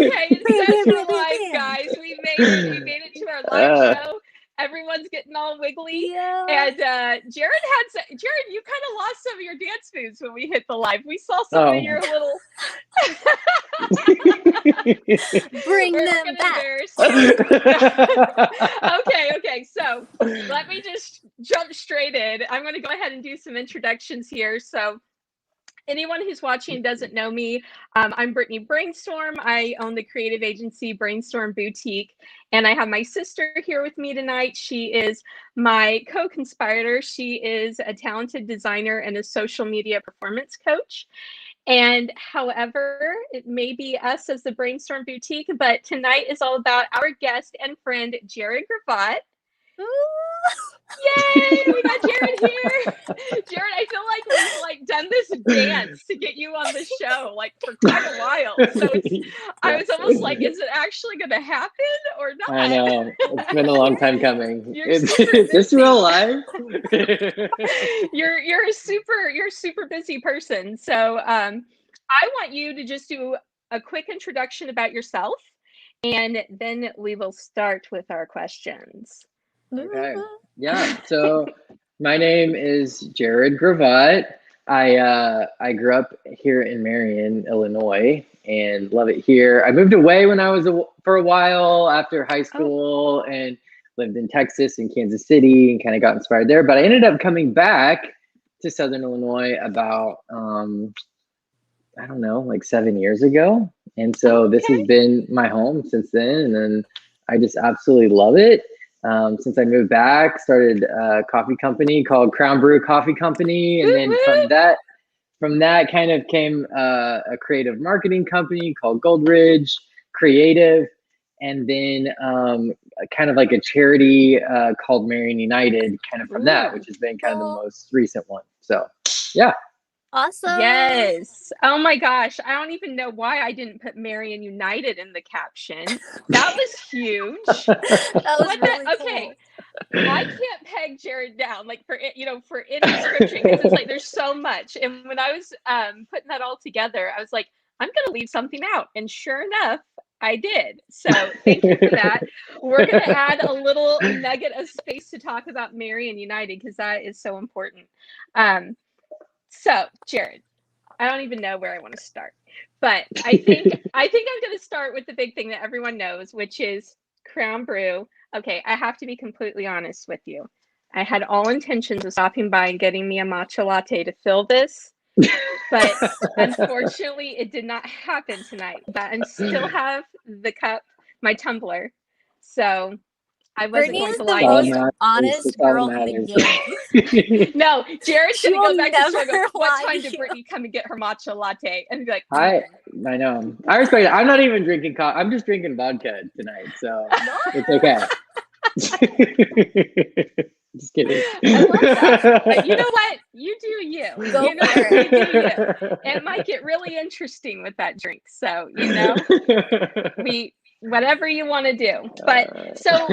Okay, it says we're live, guys. We made it. We made it to our live show. Everyone's getting all wiggly. Yeah. And Jared, you kind of lost some of your dance moves when we hit the live. We saw some of your little. Bring We're them gonna back. embarrass you. Okay. So let me just jump straight in. I'm going to go ahead and do some introductions here. So anyone who's watching doesn't know me, I'm Brittany Brainstorm. I own the creative agency Brainstorm Boutique, and I have my sister here with me tonight. She is my co-conspirator. She is a talented designer and a social media performance coach. And however, it may be us as the Brainstorm Boutique, but tonight is all about our guest and friend, Jared Gravatt. Yay, we got Jared here. Jared, I feel like we've done this dance to get you on the show for quite a while. So I was almost like, is it actually going to happen or not? I know. It's been a long time coming. Is this real life? You're a super busy person. So I want you to just do a quick introduction about yourself, and then we will start with our questions. Okay. Yeah. So my name is Jared Gravatt. I grew up here in Marion, Illinois, and love it here. I moved away when I was for a while after high school and lived in Texas and Kansas City and kind of got inspired there. But I ended up coming back to Southern Illinois about I don't know, 7 years ago. And so this has been my home since then, and then I just absolutely love it. Since I moved back, started a coffee company called Crown Brew Coffee Company. And then from that kind of came a creative marketing company called Goldridge Creative. And then kind of like a charity called Marion United kind of from that, which has been kind of the most recent one. So, yeah. Awesome. Yes. Oh my gosh. I don't even know why I didn't put Marion United in the caption. That was huge. That was really cool. Okay. I can't peg Jared down for any description, because it's there's so much. And when I was putting that all together, I was like, I'm gonna leave something out. And sure enough, I did. So thank you for that. We're gonna add a little nugget of space to talk about Marion United, because that is so important. So, Jared, I don't even know where I want to start, but I think I'm going to start with the big thing that everyone knows, which is Crown Brew. Okay, I have to be completely honest with you. I had all intentions of stopping by and getting me a matcha latte to fill this, but unfortunately, it did not happen tonight. But I still have the cup, my tumbler, so I wasn't going to lie to you. Most honest girl in the game. No, Jared's going to go back to struggle. What time did Brittany come and get her matcha latte? And be like, I know. I respect it. I'm not even drinking coffee. I'm just drinking vodka tonight. So it's okay. Just kidding. I love that. But you know what? You do you. Go you know, for you do you. It might get really interesting with that drink. So, whatever you want to do. But so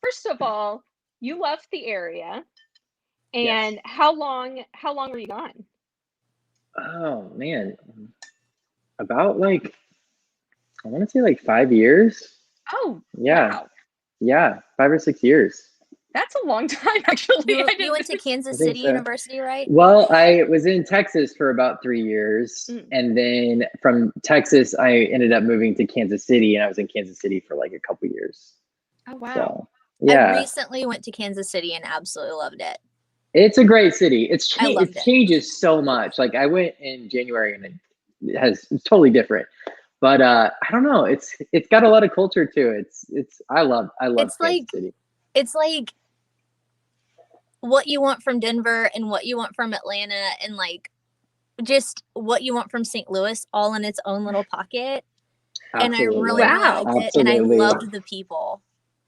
first of all, you left the area, and yes. How long were you gone? Oh man, about I want to say 5 years. Oh yeah. Wow. Yeah, 5 or 6 years. That's a long time, actually. You went to Kansas City University, right? Well, I was in Texas for about 3 years. And then from Texas, I ended up moving to Kansas City, and I was in Kansas City for a couple years. Oh, wow. So, yeah. I recently went to Kansas City and absolutely loved it. It a great city. It changes so much. I went in January, and it's totally different. But I don't know. It's got a lot of culture to it. I love Kansas City. It's like what you want from Denver and what you want from Atlanta, and just what you want from St. Louis, all in its own little pocket. Absolutely. And I really loved it, and I loved the people.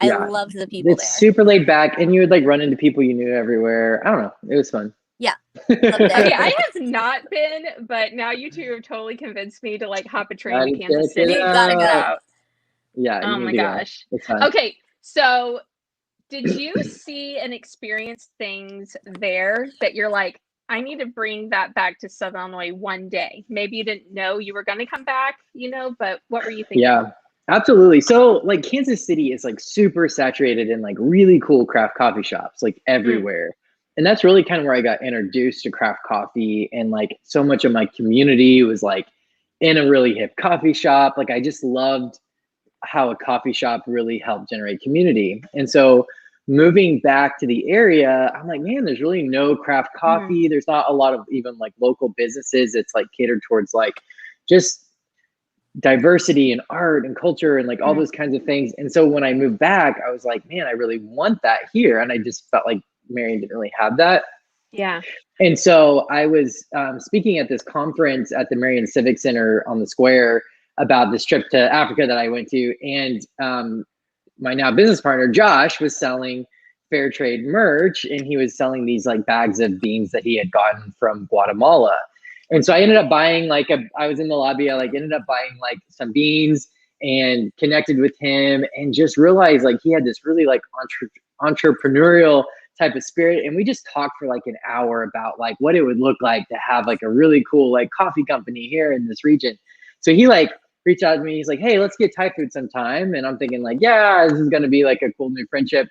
Yeah. I loved the people It's super laid back, and you would run into people you knew everywhere. I don't know. It was fun. Yeah. Okay, I have not been, but now you two have totally convinced me to hop a train to Kansas City. You gotta go. Yeah. Oh my gosh. It's fun. Okay, so did you see and experience things there that you're like, I need to bring that back to Southern Illinois one day. Maybe you didn't know you were going to come back, but what were you thinking? Yeah, absolutely. So like Kansas City is like super saturated in like really cool craft coffee shops, like everywhere. And that's really kind of where I got introduced to craft coffee. And like so much of my community was like in a really hip coffee shop. Like I just loved how a coffee shop really helped generate community. And so moving back to the area, I'm like, man, there's really no craft coffee. There's not a lot of even like local businesses. It's like catered towards like just diversity and art and culture and like all those kinds of things. And so when I moved back, I was like, man, I really want that here. And I just felt like Marion didn't really have that. Yeah. And so I was speaking at this conference at the Marion Civic Center on the square about this trip to Africa that I went to. And my now business partner, Josh, was selling fair trade merch, and he was selling these like bags of beans that he had gotten from Guatemala. And so I ended up buying I was in the lobby, I like ended up buying like some beans and connected with him and just realized like he had this really like entrepreneurial type of spirit. And we just talked for like an hour about like what it would look like to have like a really cool like coffee company here in this region. So he like reached out to me. He's like, hey, let's get Thai food sometime. And I'm thinking like, yeah, this is going to be like a cool new friendship.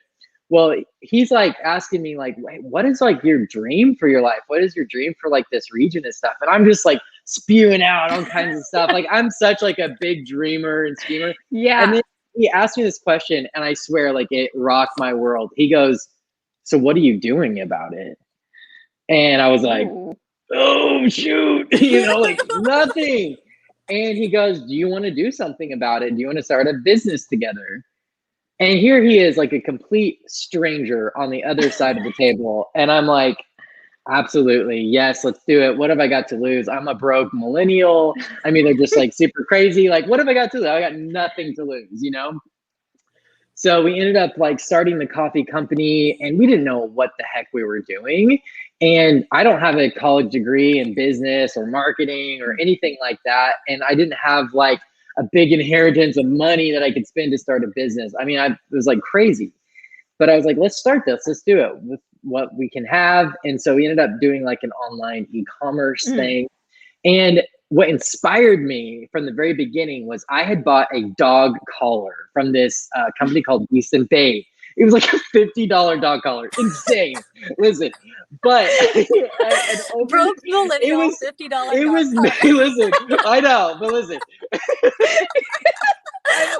Well, he's like asking me like, wait, what is like your dream for your life? What is your dream for like this region and stuff? And I'm just like spewing out all kinds of stuff. Like I'm such like a big dreamer and schemer. Yeah. And then he asked me this question and I swear like it rocked my world. He goes, so what are you doing about it? And I was like, oh shoot, like nothing. And he goes, do you want to do something about it? Do you want to start a business together? And here he is like a complete stranger on the other side of the table. And I'm like, absolutely. Yes, let's do it. What have I got to lose? I'm a broke millennial. I mean, they're just like super crazy. Like, what have I got to lose? I got nothing to lose, So we ended up like starting the coffee company and we didn't know what the heck we were doing. And I don't have a college degree in business or marketing or anything like that. And I didn't have like a big inheritance of money that I could spend to start a business. I mean, it was like crazy, but I was like, let's start this. Let's do it with what we can have. And so we ended up doing like an online e-commerce thing. And what inspired me from the very beginning was I had bought a dog collar from this company called Decent Bay. It was like a $50 dog collar. Insane. Listen, but broke millennial $50. It was listen. I know, but listen.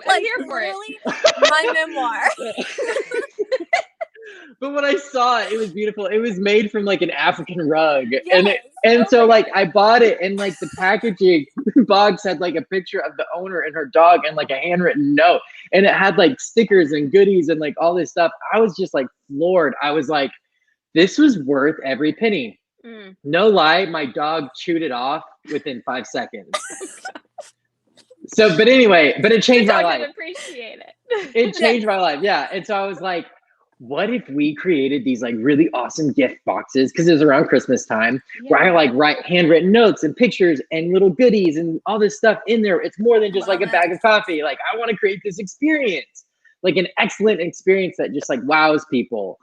I'm here for it. My memoir. But when I saw it, it was beautiful. It was made from like an African rug. Yes. And so like I bought it and like the packaging box had like a picture of the owner and her dog and like a handwritten note. And it had like stickers and goodies and like all this stuff. I was just like floored. I was like, this was worth every penny. No lie, my dog chewed it off within 5 seconds. So, but anyway, it changed my life. Appreciate it. It changed my life. Yeah. And so I was like, what if we created these like really awesome gift boxes? Cause it was around Christmas time where I like write handwritten notes and pictures and little goodies and all this stuff in there. It's more than just like a bag of coffee. Like I want to create this experience, like an excellent experience that just like wows people.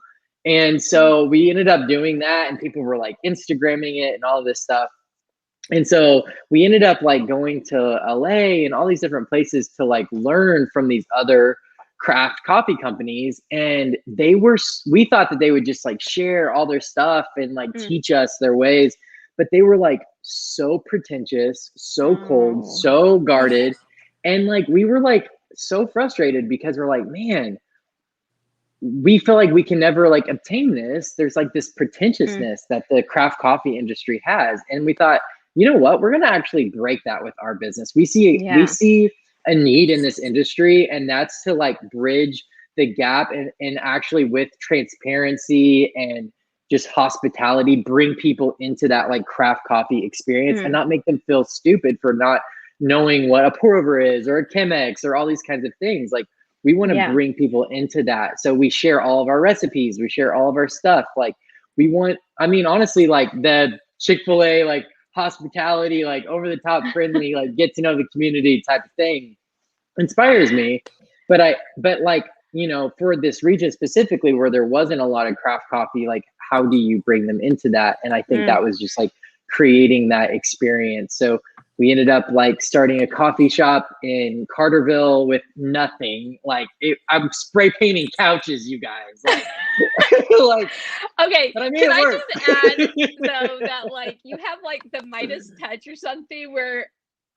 And so we ended up doing that and people were like Instagramming it and all of this stuff. And so we ended up like going to LA and all these different places to like learn from these other craft coffee companies. And we thought that they would just like share all their stuff and like teach us their ways, but they were like so pretentious, so cold, so guarded. And like, we were like so frustrated because we're like, man, we feel like we can never like obtain this. There's like this pretentiousness that the craft coffee industry has. And we thought, you know what, we're going to actually break that with our business. We see a need in this industry, and that's to like bridge the gap and actually with transparency and just hospitality, bring people into that like craft coffee experience and not make them feel stupid for not knowing what a pour over is or a Chemex or all these kinds of things. Like we want to bring people into that. So we share all of our recipes, we share all of our stuff. Like we want, I mean, honestly, like the Chick-fil-A, like hospitality, like over the top friendly, like get to know the community type of thing inspires me. But like, you know, for this region specifically where there wasn't a lot of craft coffee, like how do you bring them into that? And I think that was just like creating that experience. So we ended up like starting a coffee shop in Carterville with nothing. Like I'm spray painting couches, you guys. Like, like okay, but I made can it I work. just add though that like you have like the Midas touch or something where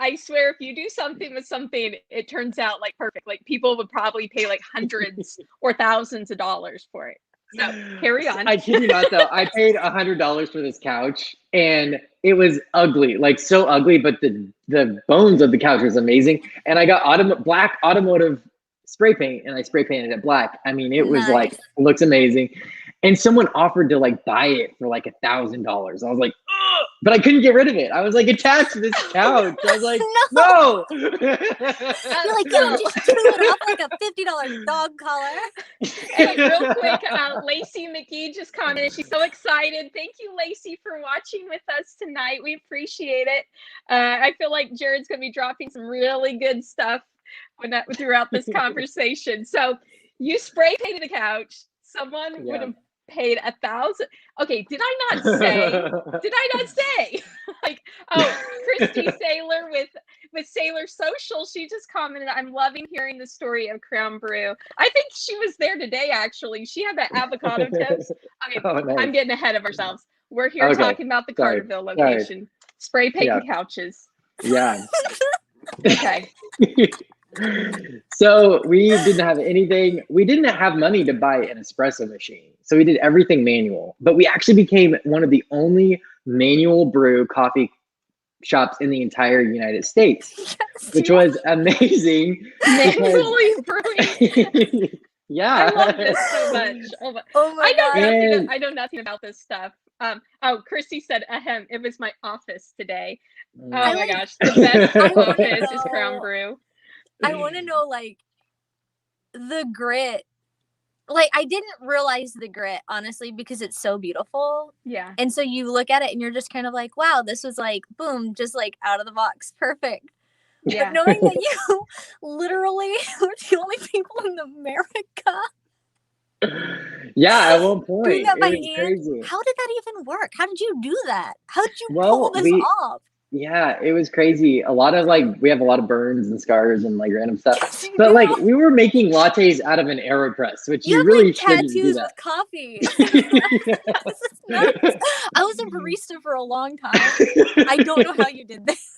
I swear if you do something with something, it turns out like perfect. Like people would probably pay like hundreds or thousands of dollars for it. So carry on. I kid you not though. I paid $100 for this couch and it was ugly, like so ugly, but the bones of the couch was amazing. And I got black automotive spray paint and I spray painted it black. I mean, it was like, it looks amazing. And someone offered to like buy it for like $1,000. I was like, ugh! But I couldn't get rid of it. I was like attached to this couch. I was like, no. You're like, yo, just chew it off like a $50 dog collar. And real quick, Lacey McGee just commented. She's so excited. Thank you, Lacey, for watching with us tonight. We appreciate it. I feel like Jared's going to be dropping some really good stuff throughout this conversation. So you spray painted a couch. Someone would have paid $1,000. Okay, did I not say? Like, oh, Christy Saylor with Sailor Social, she just commented, I'm loving hearing the story of Crown Brew. I think she was there today, actually. She had that avocado toast. Okay, nice. I'm getting ahead of ourselves. We're here talking about the Carterville location. Spray painting couches. Yeah. Okay. So we didn't have anything. We didn't have money to buy an espresso machine. So we did everything manual. But we actually became one of the only manual brew coffee shops in the entire United States, which was amazing. Manually brewing. Yeah. I love this so much. Oh my God. I know nothing about this stuff. Christy said, ahem, it was my office today. Oh my gosh. The best office is Crown Brew. I want to know, like, the grit. Like, I didn't realize the grit, honestly, because it's so beautiful. Yeah. And so you look at it and you're just kind of like, wow, this was like, boom, just like out of the box. Perfect. Yeah. But knowing that you literally were the only people in America. Yeah, at one point. Doing that by hand. Crazy. How did that even work? How did you do that? How did you pull this off? Yeah, it was crazy. A lot of we have a lot of burns and scars and like random stuff. Yes, but like we were making lattes out of an AeroPress, which you really like shouldn't do that. Tattoos with coffee. I was a barista for a long time. I don't know how you did this.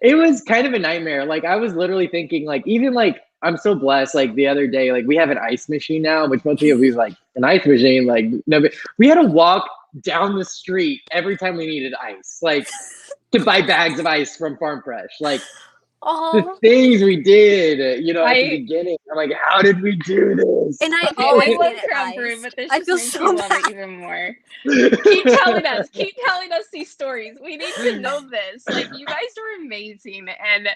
It was kind of a nightmare. Like I was literally thinking even I'm so blessed. Like the other day, like we have an ice machine now, which most people use like an ice machine. Like no, but we had to walk down the street every time we needed ice. Like to buy bags of ice from Farm Fresh, like the things we did, at the beginning. I'm like, how did we do this? And I always love Crown Brew, but this just makes me love it even more. Keep telling us these stories. We need to know this. Like, you guys are amazing, and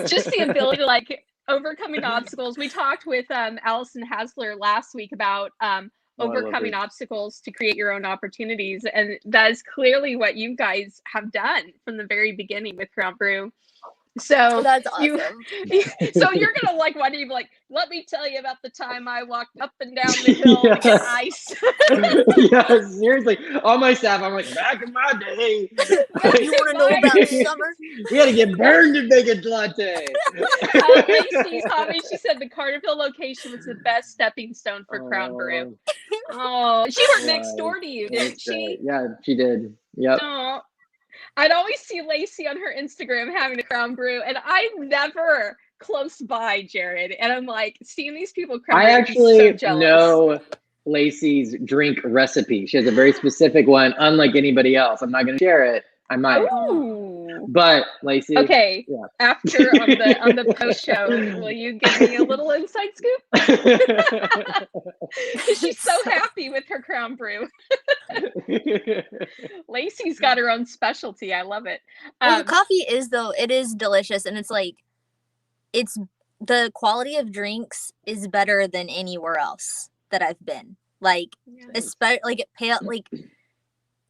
just the ability to like overcoming obstacles. We talked with Allison Hasler last week about overcoming obstacles to create your own opportunities, and that is clearly what you guys have done from the very beginning with Crown Brew. So that's awesome. So you're gonna like one day be like, let me tell you about the time I walked up and down the hill to get ice. Yeah, seriously. All my staff, I'm like, back in my day. You want to know about summer? We had to get burned to make a latte. Lacey comment, she said the Carterville location was the best stepping stone for Crown Brew. Oh, she worked next door to you, didn't she? Yeah, she did. Yep. Oh. I'd always see Lacey on her Instagram having a Crown Brew, and I'm never close by, Jared. And I'm like, seeing these people Crown Brew, I actually so know Lacey's drink recipe. She has a very specific one, unlike anybody else. I'm not going to share it. I might. Ooh. But Lacey. Okay. Yeah. After on the post show, will you give me a little inside scoop? She's so happy with her Crown Brew. Lacey's got her own specialty. I love it. The coffee it is delicious, and it's like, it's the quality of drinks is better than anywhere else that I've been. Like, especially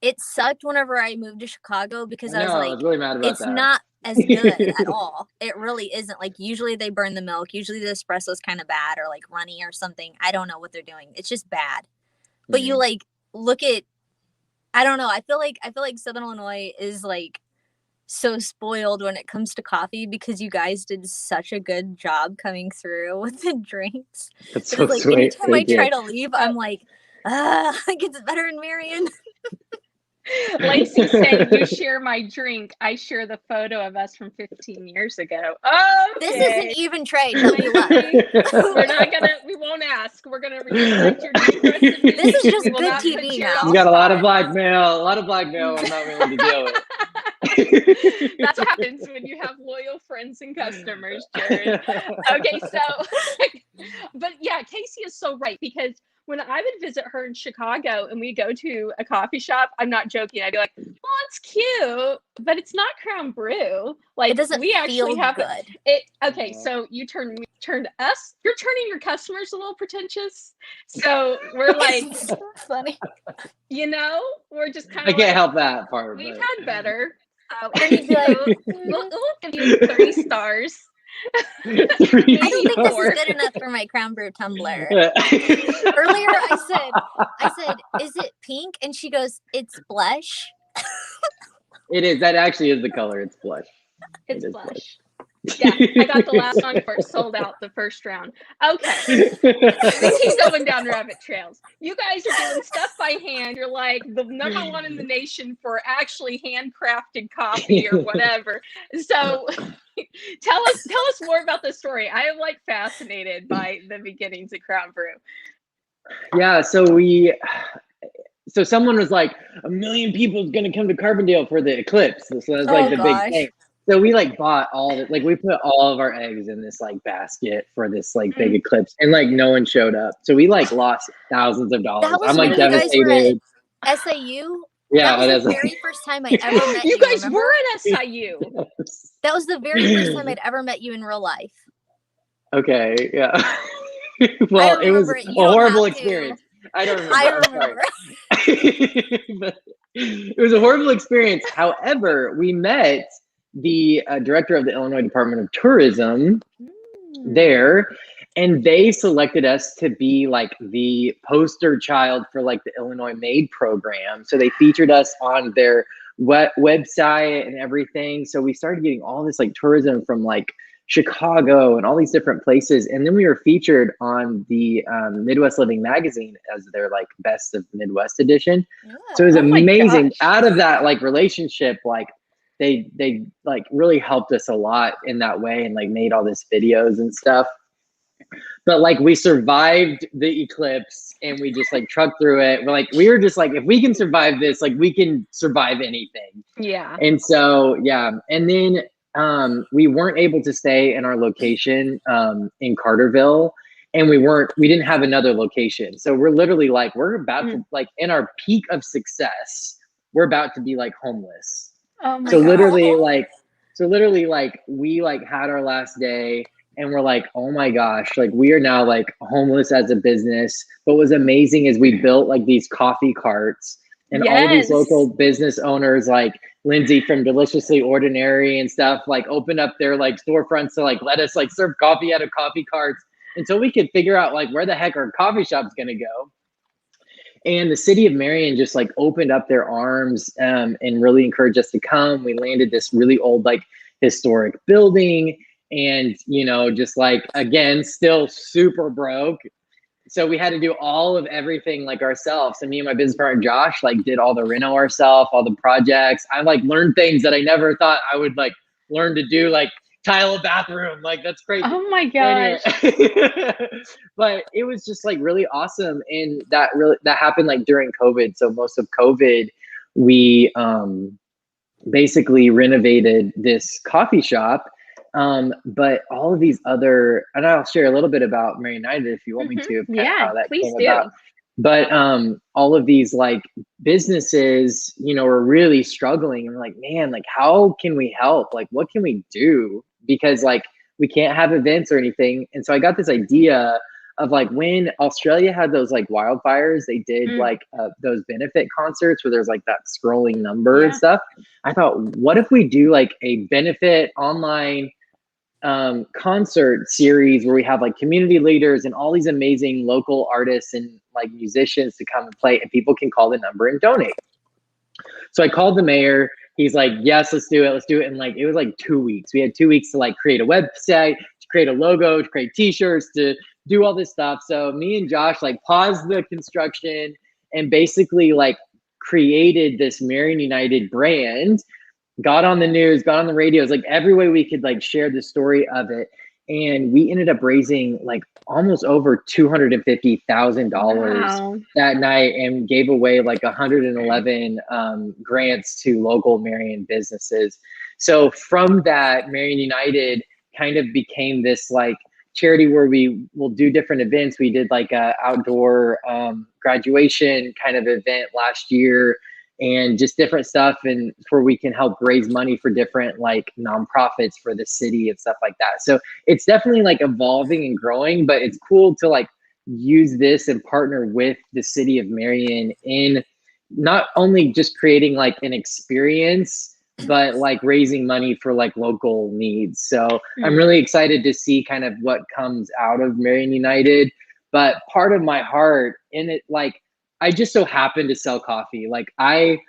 it sucked whenever I moved to Chicago because I was really mad about it's not as good at all. It really isn't. Like, usually they burn the milk. Usually the espresso is kind of bad or like runny or something. I don't know what they're doing. It's just bad. but you like look at, I don't know. I feel like Southern Illinois is like so spoiled when it comes to coffee because you guys did such a good job coming through with the drinks. That's so like sweet. anytime I try to leave, I'm like it's better in Marion. Lacey saying, you share my drink, I share the photo of us from 15 years ago. Oh, This isn't even trade. Help me love. We won't ask. We're gonna respect your drink recipe. This is just We will good not put TV Jared now. on You got a lot of spot. blackmail. I'm not willing to deal with. That's what happens when you have loyal friends and customers, Jared. Okay, so, but yeah, Casey is so right, because when I would visit her in Chicago and we go to a coffee shop, I'm not joking. I'd be like, "Well, it's cute, but it's not Crown Brew. Like, It doesn't we actually feel have good." it." Okay, so you turned us. You're turning your customers a little pretentious. So we're like, So funny. we're just kind I of. can't help that part. We've but... had better. So Then you'd be like, we'll give you 3 stars. I don't think this is good enough for my Crown Brew tumbler. Earlier I said, is it pink? And she goes, it's blush. It is. That actually is the color. It's blush. It's blush. Yeah, I got the last one before it sold out the first round. Okay. We keep going down rabbit trails. You guys are doing stuff by hand. You're like the #1 in the nation for actually handcrafted coffee or whatever. So tell us more about the story. I am like fascinated by the beginnings of Crown Brew. Yeah, so someone was like, 1 million people is going to come to Carbondale for the eclipse. So that's like the big thing. So we like bought we put all of our eggs in this like basket for this like big eclipse, and like no one showed up. So we like lost thousands of dollars. I'm like devastated. SAU? Yeah, that was the very first time I ever met you. You guys remember? were at SIU. That was the very first time I'd ever met you in real life. Okay, yeah. Well, it was a horrible experience. I don't remember. I remember. But it was a horrible experience. However, we met the director of the Illinois Department of Tourism there, and they selected us to be like the poster child for like the Illinois Made program. So they featured us on their website and everything. So we started getting all this like tourism from like Chicago and all these different places. And then we were featured on the Midwest Living magazine as their like best of Midwest edition. Yeah. So it was amazing. Out of that like relationship, like they like really helped us a lot in that way, and like made all this videos and stuff. But like we survived the eclipse and we just like trucked through it. We were just like, if we can survive this, like we can survive anything. Yeah. And so, yeah. And then we weren't able to stay in our location in Carterville, and we didn't have another location. So we're literally like, we're about to like in our peak of success, we're about to be like homeless. Oh my so God. literally like we like had our last day, and we're like, oh my gosh, like we are now like homeless as a business. But what was amazing is we built like these coffee carts, and all of these local business owners, like Lindsay from Deliciously Ordinary and stuff, like opened up their like storefronts to like let us like serve coffee out of coffee carts until we could figure out like where the heck our coffee shop's gonna go. And the city of Marion just like opened up their arms and really encouraged us to come. We landed this really old like historic building, and just like, again, still super broke. So we had to do all of everything like ourselves. And me and my business partner Josh like did all the reno ourselves, all the projects. I like learned things that I never thought I would like learn to do, like tile a bathroom. Like that's crazy. Oh my gosh. But it was just like really awesome. And that happened like during COVID. So most of COVID, we basically renovated this coffee shop. But all of these other, and I'll share a little bit about Marion United if you want me to. Yeah, how that please came do. About. But all of these like businesses, were really struggling, and we're like, man, like how can we help? Like what can we do? Because like we can't have events or anything. And so I got this idea of like when Australia had those like wildfires, they did like those benefit concerts where there's like that scrolling number and stuff. I thought, what if we do like a benefit online concert series where we have like community leaders and all these amazing local artists and like musicians to come and play, and people can call the number and donate. So I called the mayor. He's like, yes, let's do it. Let's do it. And like, it was like 2 weeks. We had 2 weeks to like create a website, to create a logo, to create t-shirts, to do all this stuff. So me and Josh like paused the construction and basically like created this Marion United brand, got on the news, got on the radios, like every way we could like share the story of it. And we ended up raising like almost over $250,000 that night, and gave away like 111 grants to local Marion businesses. So from that, Marion United kind of became this like charity where we will do different events. We did like a outdoor graduation kind of event last year, and just different stuff, and where we can help raise money for different like nonprofits for the city and stuff like that. So it's definitely like evolving and growing, but it's cool to like use this and partner with the city of Marion in not only just creating like an experience, but like raising money for like local needs. So I'm really excited to see kind of what comes out of Marion United. But part of my heart in it, like, I just so happen to sell coffee. Like, I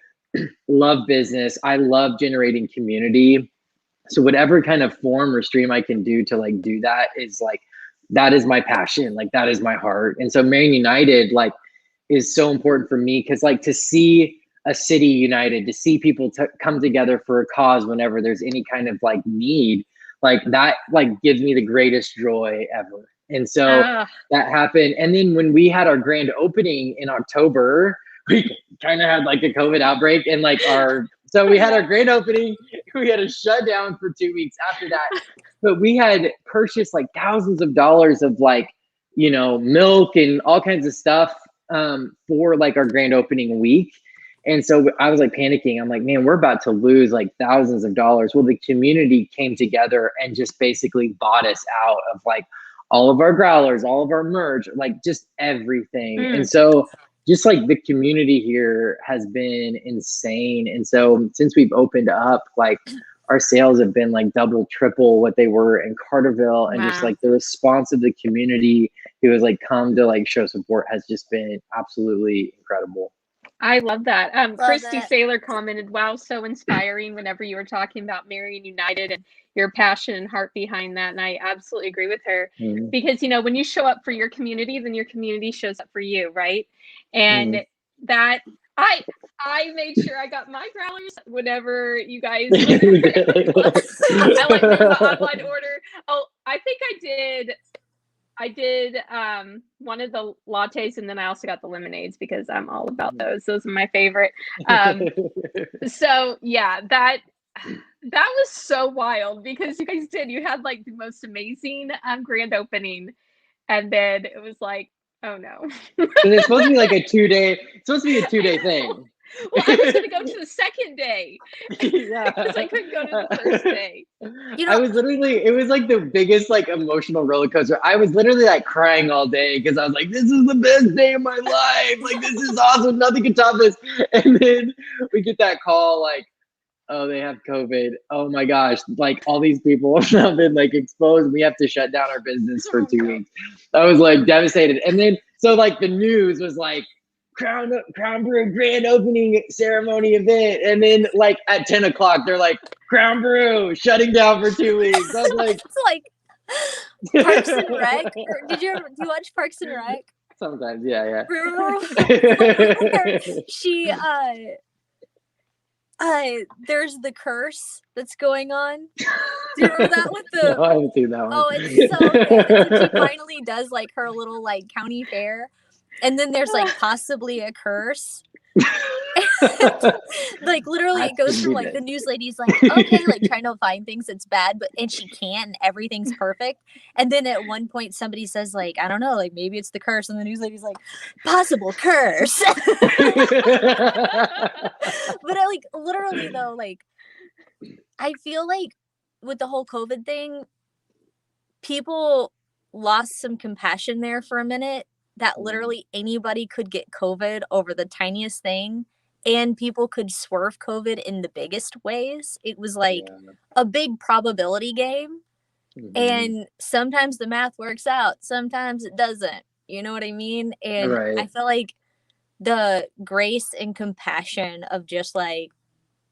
love business. I love generating community. So whatever kind of form or stream I can do to like do that is like, that is my passion. Like, that is my heart. And so Marion United like is so important for me, because like to see a city united, to see people come together for a cause whenever there's any kind of like need, like that like gives me the greatest joy ever. And so that happened. And then when we had our grand opening in October, we kind of had like a COVID outbreak, and like so we had our grand opening, we had a shutdown for 2 weeks after that. But we had purchased like thousands of dollars of like, you know, milk and all kinds of stuff for like our grand opening week. And so I was like panicking. I'm like, man, we're about to lose like thousands of dollars. Well, the community came together and just basically bought us out of like all of our growlers, all of our merch, like just everything. And so just like the community here has been insane. And so since we've opened up, like our sales have been like double, triple what they were in Carterville. And just like the response of the community who has like come to like show support has just been absolutely incredible. I love that. Christy Saylor commented, wow, so inspiring, whenever you were talking about Marion United and your passion and heart behind that. And I absolutely agree with her, because, you know, when you show up for your community, then your community shows up for you, right? And that I made sure I got my growlers whenever you guys I like did the online order. Oh, I think I did one of the lattes, and then I also got the lemonades, because I'm all about those. Those are my favorite. So yeah, that was so wild, because you guys you had like the most amazing grand opening, and then it was like, oh no. And it's supposed to be like a 2-day, it's supposed to be a 2-day thing. Well, I was going to go to the second day. Yeah. Because I couldn't go to the first day. You know, I was literally, it was like the biggest like emotional roller coaster. I was literally like crying all day, because I was like, this is the best day of my life. Like, this is awesome. Nothing can top this. And then we get that call like, oh, they have COVID. Oh my gosh. Like, all these people have been like exposed. We have to shut down our business for 2 weeks. I was like devastated. And then, so like the news was like, Crown Brew grand opening ceremony event, and then like at 10 o'clock they're like, Crown Brew shutting down for 2 weeks. I was like, it's like Parks and Rec. Do you watch Parks and Rec? Sometimes, yeah. She there's the curse that's going on. Do you remember that with the? No, I haven't seen that one. Oh, it's so good. She finally does like her little like county fair. And then there's like possibly a curse. Like literally it goes from like the news lady's like, okay, like trying to find things that's bad, and she can't, and everything's perfect. And then at one point somebody says like, I don't know, like maybe it's the curse, and the news lady's like, possible curse. But I like literally though, like I feel like with the whole COVID thing, people lost some compassion there for a minute, that literally anybody could get COVID over the tiniest thing, and people could swerve COVID in the biggest ways. It was like a big probability game. And sometimes the math works out, sometimes it doesn't. You know what I mean? And Right. I feel like the grace and compassion of just like,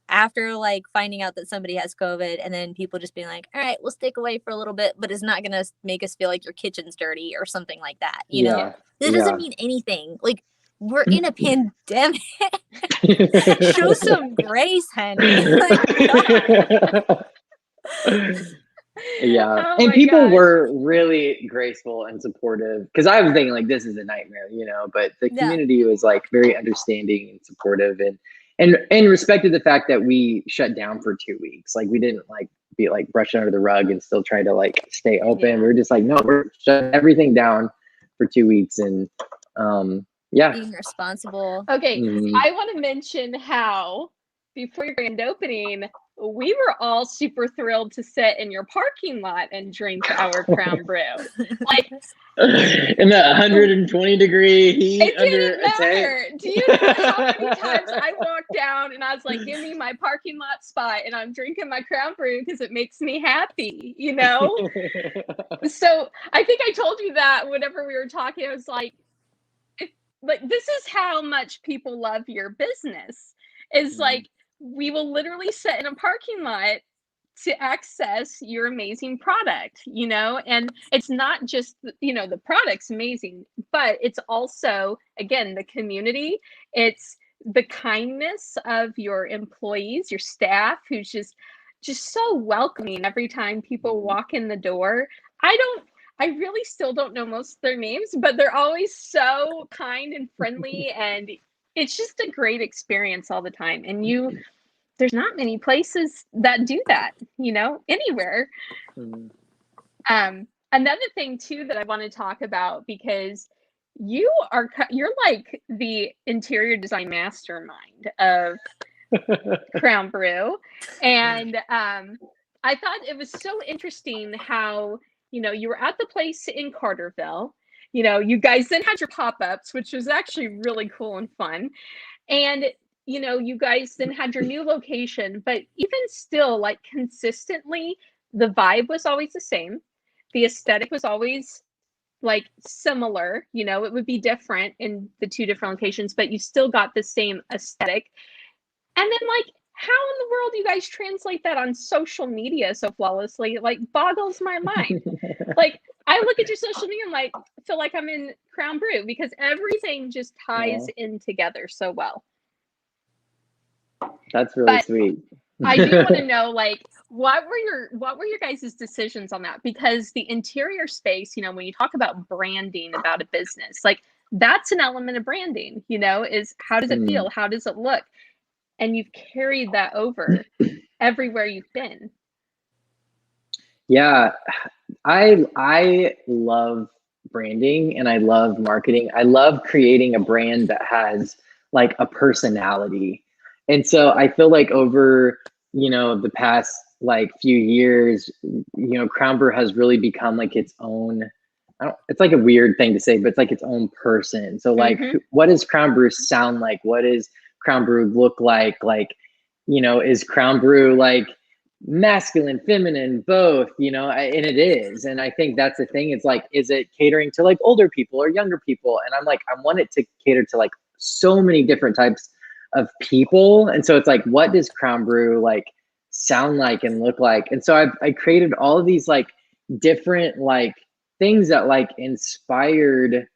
after like finding out that somebody has COVID and then people just being like, all right, we'll stick away for a little bit, but it's not going to make us feel like your kitchen's dirty or something like that. You know, this doesn't mean anything. Like, we're in a pandemic. Show some grace, honey. Yeah. And people were really graceful and supportive, because I was thinking like, this is a nightmare, you know, but the community was like very understanding and supportive, and respected the fact that we shut down for 2 weeks. Like, we didn't like be like brushed under the rug and still try to like stay open. We were just like, no, we're shutting everything down for 2 weeks. And being responsible. Okay. I want to mention how before your grand opening, we were all super thrilled to sit in your parking lot and drink our Crown Brew. Like, in the 120-degree heat. It didn't matter. Do you know how many times I walked down and I was like, give me my parking lot spot, and I'm drinking my Crown Brew because it makes me happy, you know? So I think I told you that whenever we were talking, I was like, this is how much people love your business. It's like, we will literally sit in a parking lot to access your amazing product, you know? And it's not just, you know, the product's amazing, but it's also, again, the community. It's the kindness of your employees, your staff, who's just so welcoming every time people walk in the door. I really still don't know most of their names, but they're always so kind and friendly, and it's just a great experience all the time. And there's not many places that do that, you know, anywhere. Another thing too that I want to talk about, because you're like the interior design mastermind of Crown Brew, and I thought it was so interesting how, you know, you were at the place in Carterville. You know, you guys then had your pop-ups, which was actually really cool and fun. And, you know, you guys then had your new location, but even still, like, consistently, the vibe was always the same. The aesthetic was always like similar, you know, it would be different in the two different locations, but you still got the same aesthetic. And then, like, how in the world do you guys translate that on social media so flawlessly? Like, boggles my mind. Like, I look at your social media and like feel like I'm in Crown Brew, because everything just ties in together so well. That's really sweet. I do want to know, like, what were your guys' decisions on that? Because the interior space, you know, when you talk about branding about a business, like, that's an element of branding, you know, is how does it feel? How does it look? And you've carried that over everywhere you've been. Yeah, I love branding and I love marketing. I love creating a brand that has like a personality. And so I feel like over, you know, the past like few years, you know, Crown Brew has really become like its own, it's like a weird thing to say, but it's like its own person. So like, what does Crown Brew sound like? What does Crown Brew look like? Like, you know, is Crown Brew like masculine, feminine, both, you know? And it is. And I think that's the thing. It's like, is it catering to like older people or younger people? And I'm like, I want it to cater to like so many different types of people. And so it's like, what does Crown Brew like sound like and look like? And so I created all of these like different like things that like inspired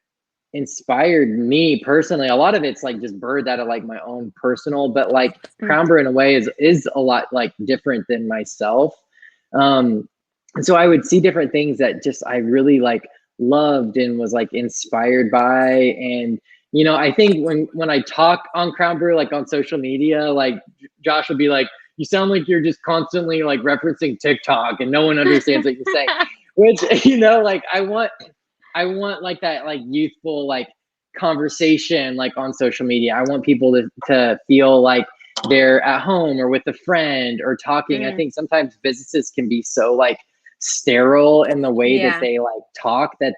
me personally. A lot of it's like just birthed out of like my own personal, but like Crown Brew in a way is a lot like different than myself. And so I would see different things that just I really like loved and was like inspired by. And you know, I think when I talk on Crown Brew, like on social media, like Josh would be like, you sound like you're just constantly like referencing TikTok and no one understands what you're saying. Which, you know, like I want like that like youthful like conversation like on social media. I want people to feel like they're at home or with a friend or talking. I think sometimes businesses can be so like sterile in the way that they like talk, that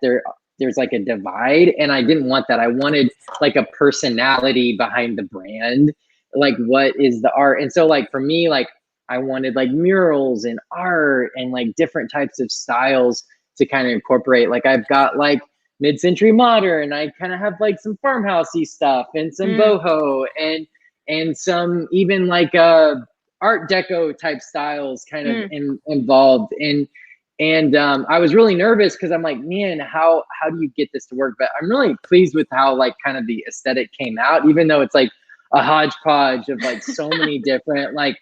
there's like a divide, and I didn't want that. I wanted like a personality behind the brand. Like, what is the art? And so like for me, like I wanted like murals and art and like different types of styles to kind of incorporate. Like I've got like mid-century modern, I kind of have like some farmhousey stuff and some boho and some even like art deco type styles kind of involved. And I was really nervous because I'm like, man, how do you get this to work? But I'm really pleased with how like kind of the aesthetic came out, even though it's like a hodgepodge of like so many different like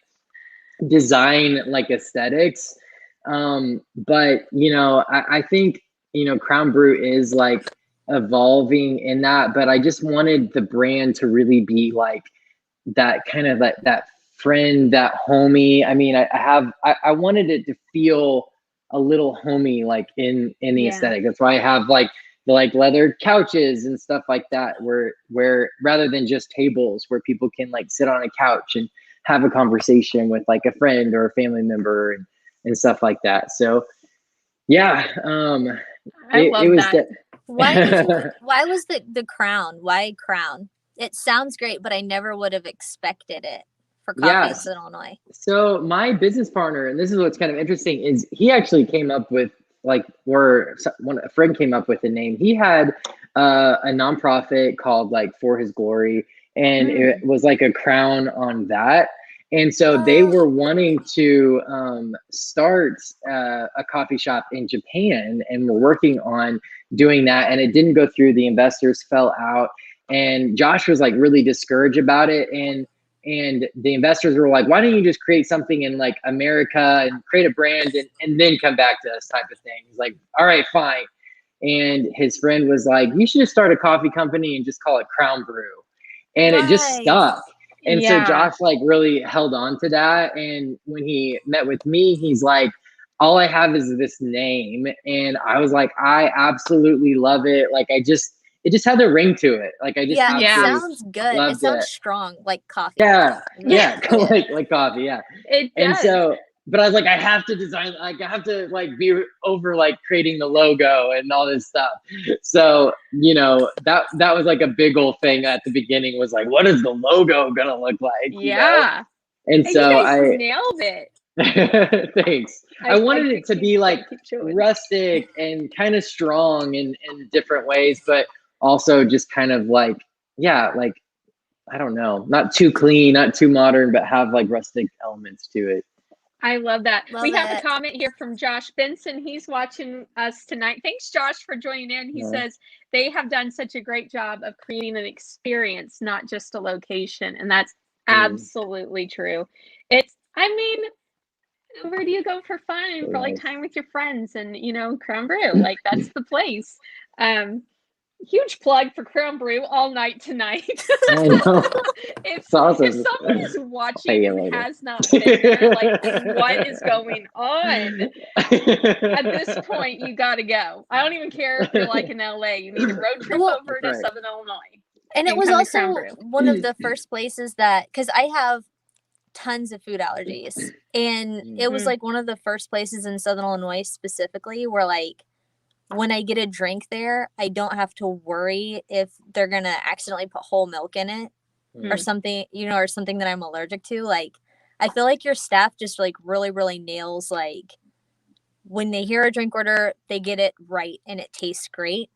design like aesthetics. But you know, I think, you know, Crown Brew is like evolving in that, but I just wanted the brand to really be like that kind of like that friend, that homie. I mean, I wanted it to feel a little homey, like in the aesthetic. That's why I have like the like leather couches and stuff like that, where rather than just tables where people can like sit on a couch and have a conversation with like a friend or a family member and stuff like that. So yeah, I love that. Why was the crown? Why crown? It sounds great, but I never would have expected it for coffee in Illinois. So my business partner, and this is what's kind of interesting, is he actually came up with like, a friend came up with the name. He had a nonprofit called like For His Glory, and it was like a crown on that. And so they were wanting to start a coffee shop in Japan, and we're working on doing that. And it didn't go through. The investors fell out, and Josh was like really discouraged about it. And the investors were like, why don't you just create something in like America and create a brand and then come back to us type of thing. He's like, all right, fine. And his friend was like, you should just start a coffee company and just call it Crown Brew. And it just stuck. And so Josh like really held on to that. And when he met with me, he's like, all I have is this name. And I was like, I absolutely love it. Like it just had the ring to it. Like I just it sounds good. It sounds strong, like coffee. Yeah. like coffee. Yeah. It does. And so, but I was like, I have to design, like I have to like be over like creating the logo and all this stuff. So, you know, that was like a big old thing at the beginning, was like, what is the logo gonna look like? Yeah. You know? And so I nailed it. Thanks. I wanted it to be like rustic and kind of strong in different ways, but also just kind of like, like, I don't know, not too clean, not too modern, but have like rustic elements to it. I love that. We have a comment here from Josh Benson. He's watching us tonight. Thanks, Josh, for joining in. He says they have done such a great job of creating an experience, not just a location. And that's absolutely true. I mean, where do you go for fun, for like time with your friends? And, you know, Crown Brew, like that's the place. Huge plug for Crown Brew all night tonight. I know. If someone is watching and has not been there, like what is going on? At this point, you got to go. I don't even care if you're like in LA. You need a road trip over to Southern Illinois. And it was also one of the first places that, because I have tons of food allergies, and it was like one of the first places in Southern Illinois specifically where like when I get a drink there, I don't have to worry if they're going to accidentally put whole milk in it or something, you know, or something that I'm allergic to. Like, I feel like your staff just like really, really nails, like when they hear a drink order, they get it right and it tastes great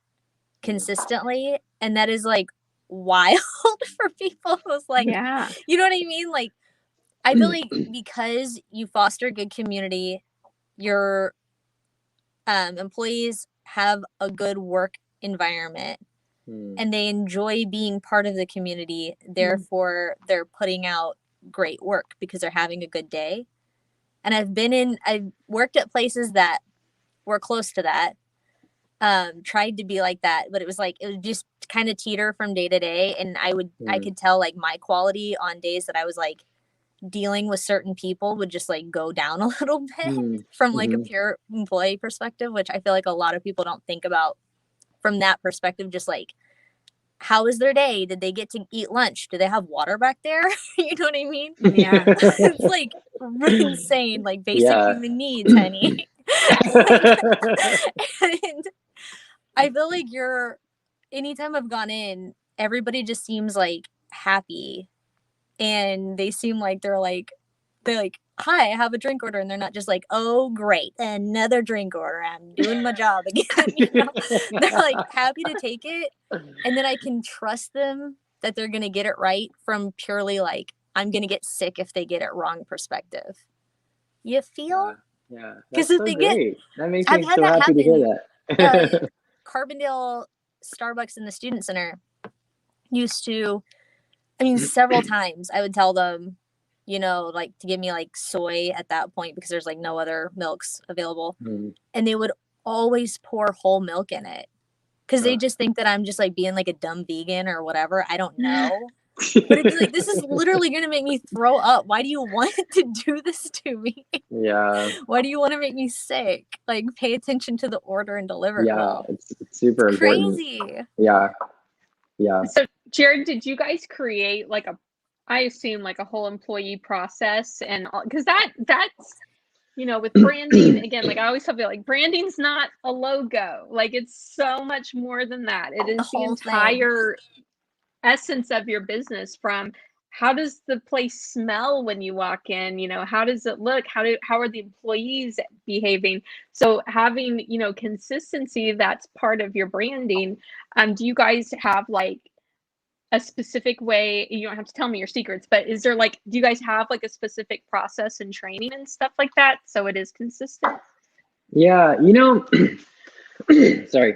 consistently. And that is like wild for people. It was like, you know what I mean? Like, I feel like because you foster good community, your employees have a good work environment and they enjoy being part of the community. Therefore, they're putting out great work because they're having a good day. And I've worked at places that were close to that, tried to be like that, but it would just kind of teeter from day to day. And I could tell like my quality on days that I was like dealing with certain people would just like go down a little bit from like a pure employee perspective, which I feel like a lot of people don't think about from that perspective. Just like, how is their day? Did they get to eat lunch? Do they have water back there? You know what I mean? Yeah. It's like really insane, like basic human needs, honey. And I feel like anytime I've gone in, everybody just seems like happy. And they seem like they hi, I have a drink order, and they're not just like, oh great, another drink order, I'm doing my job again. They're like happy to take it, and then I can trust them that they're gonna get it right from purely like I'm gonna get sick if they get it wrong perspective. You feel? Yeah, Because that's if so they great. That makes I've me had so that happy to hear happen. that. Carbondale Starbucks in the student center used to, several times I would tell them, like to give me like soy at that point because there's like no other milks available. And they would always pour whole milk in it because they just think that I'm just like being like a dumb vegan or whatever. I don't know. But it'd be like, this is literally going to make me throw up. Why do you want to do this to me? Yeah. Why do you want to make me sick? Like, pay attention to the order and deliver. Yeah, it's super important. Crazy. Yeah. Yeah. So, Jared, did you guys create like I assume like a whole employee process and because that's with branding again, like I always tell people, like branding's not a logo, like it's so much more than that. It is the entire essence of your business, from how does the place smell when you walk in, how does it look, how are the employees behaving. So having consistency, that's part of your branding. Do you guys have like a specific way? You don't have to tell me your secrets, but is there do you guys have like a specific process and training and stuff like that so it is consistent? Yeah, sorry.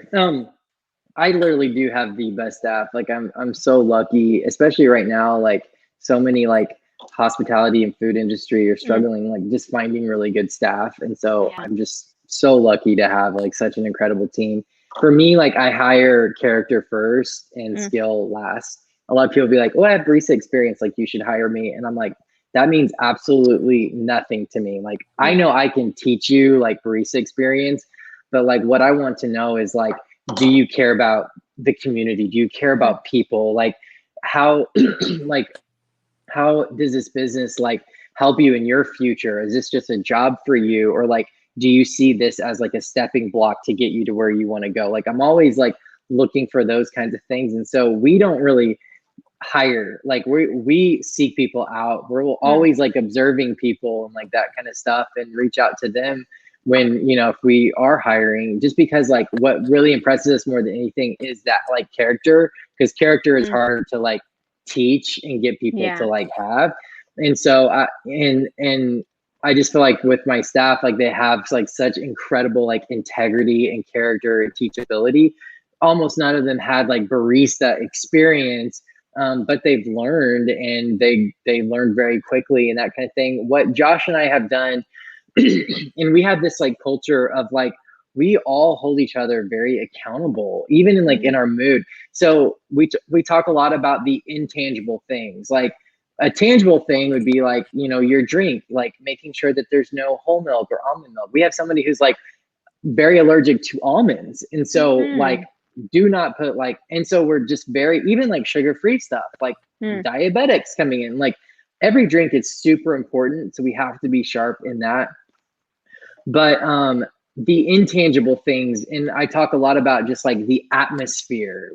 I literally do have the best staff. Like I'm so lucky, especially right now, like so many like hospitality and food industry are struggling, like just finding really good staff. And so I'm just so lucky to have like such an incredible team. For me, like I hire character first and skill last. A lot of people be like, oh, I have barista experience, like you should hire me. And I'm like, that means absolutely nothing to me. Like I know I can teach you like barista experience, but like what I want to know is like, do you care about the community? Do you care about people? Like how how does this business like help you in your future? Is this just a job for you? Or like, do you see this as like a stepping block to get you to where you want to go? Like I'm always like looking for those kinds of things. And so we don't really hire, like we seek people out. We're always like observing people and like that kind of stuff and reach out to them when, if we are hiring, just because like what really impresses us more than anything is that like character, because character is harder to like teach and get people to like have. And so I just feel like with my staff, like they have like such incredible like integrity and character and teachability. Almost none of them had like barista experience, but they've learned and they learned very quickly and that kind of thing. What Josh and I have done, and we have this like culture of like, we all hold each other very accountable, even in like in our mood. So we talk a lot about the intangible things. Like a tangible thing would be like, your drink, like making sure that there's no whole milk or almond milk. We have somebody who's like very allergic to almonds. And so like, do not put like, and so we're just very, even like sugar-free stuff, like diabetics coming in, like every drink is super important. So we have to be sharp in that. But the intangible things, and I talk a lot about just like the atmosphere.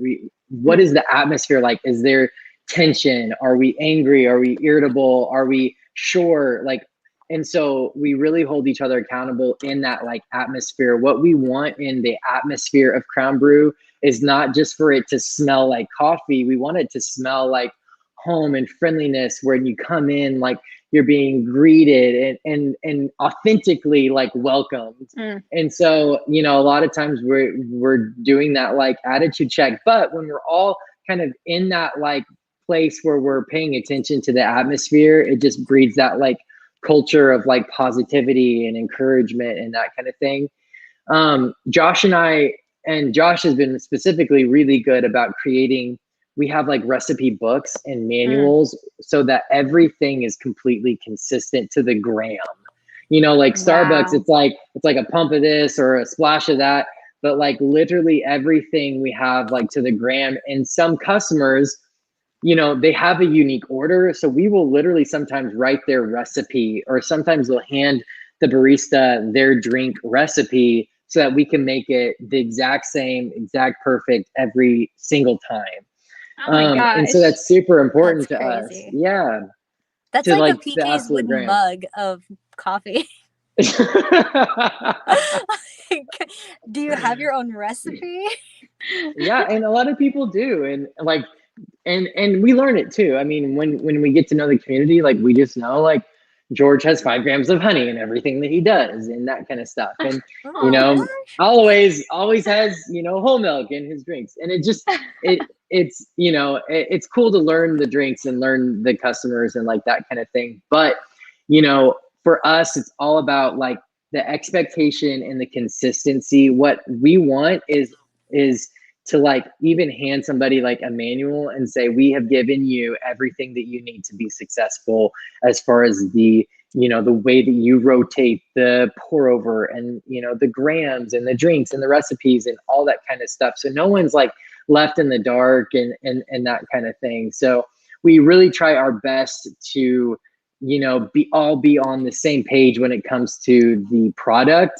What is the atmosphere like? Is there tension? Are we angry? Are we irritable? Are we sure? Like, and so we really hold each other accountable in that like atmosphere. What we want in the atmosphere of Crown Brew is not just for it to smell like coffee. We want it to smell like home and friendliness, when you come in, like you're being greeted and authentically like welcomed. And so, a lot of times we're doing that like attitude check, but when we're all kind of in that like place where we're paying attention to the atmosphere, it just breeds that like culture of like positivity and encouragement and that kind of thing. Josh has been specifically really good about creating, we have like recipe books and manuals so that everything is completely consistent to the gram. Like Starbucks, it's like a pump of this or a splash of that, but like literally everything we have like to the gram. And some customers, they have a unique order. So we will literally sometimes write their recipe, or sometimes they'll hand the barista their drink recipe so that we can make it the exact same, exact perfect every single time. Oh my gosh. And so that's super important That's to us. crazy. Yeah. That's to like like a the PK's absolute wooden gram. mug of coffee. Do you have your own recipe? Yeah, and a lot of people do, and like, and we learn it too. I mean, when we get to know the community, like we just know like George has 5 grams of honey in everything that he does, and that kind of stuff. And you know, always has whole milk in his drinks, and it's it's cool to learn the drinks and learn the customers and like that kind of thing. But for us, it's all about like the expectation and the consistency. What we want is to like even hand somebody like a manual and say, we have given you everything that you need to be successful, as far as the the way that you rotate the pour over, and the grams and the drinks and the recipes and all that kind of stuff, so no one's like left in the dark and that kind of thing. So we really try our best to be on the same page when it comes to the product,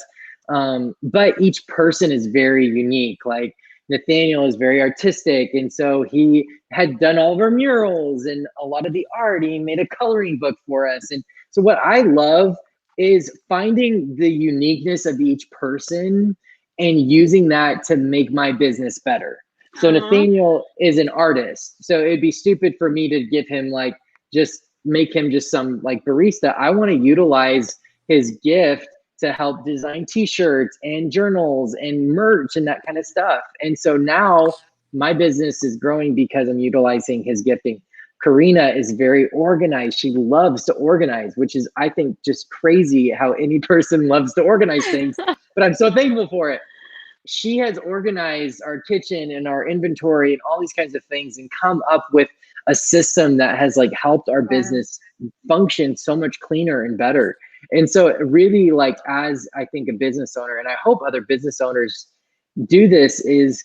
but each person is very unique. Like Nathaniel is very artistic, and so he had done all of our murals and a lot of the art. He made a coloring book for us. And so what I love is finding the uniqueness of each person and using that to make my business better. So Nathaniel is an artist, so it'd be stupid for me to give him like just make him just some like barista. I want to utilize his gift to help design t-shirts and journals and merch and that kind of stuff. And so now my business is growing because I'm utilizing his gifting. Karina is very organized. She loves to organize, which is, I think, just crazy how any person loves to organize things, but I'm so thankful for it. She has organized our kitchen and our inventory and all these kinds of things and come up with a system that has like helped our business function so much cleaner and better. And so it really, like, as I think a business owner, and I hope other business owners do this, is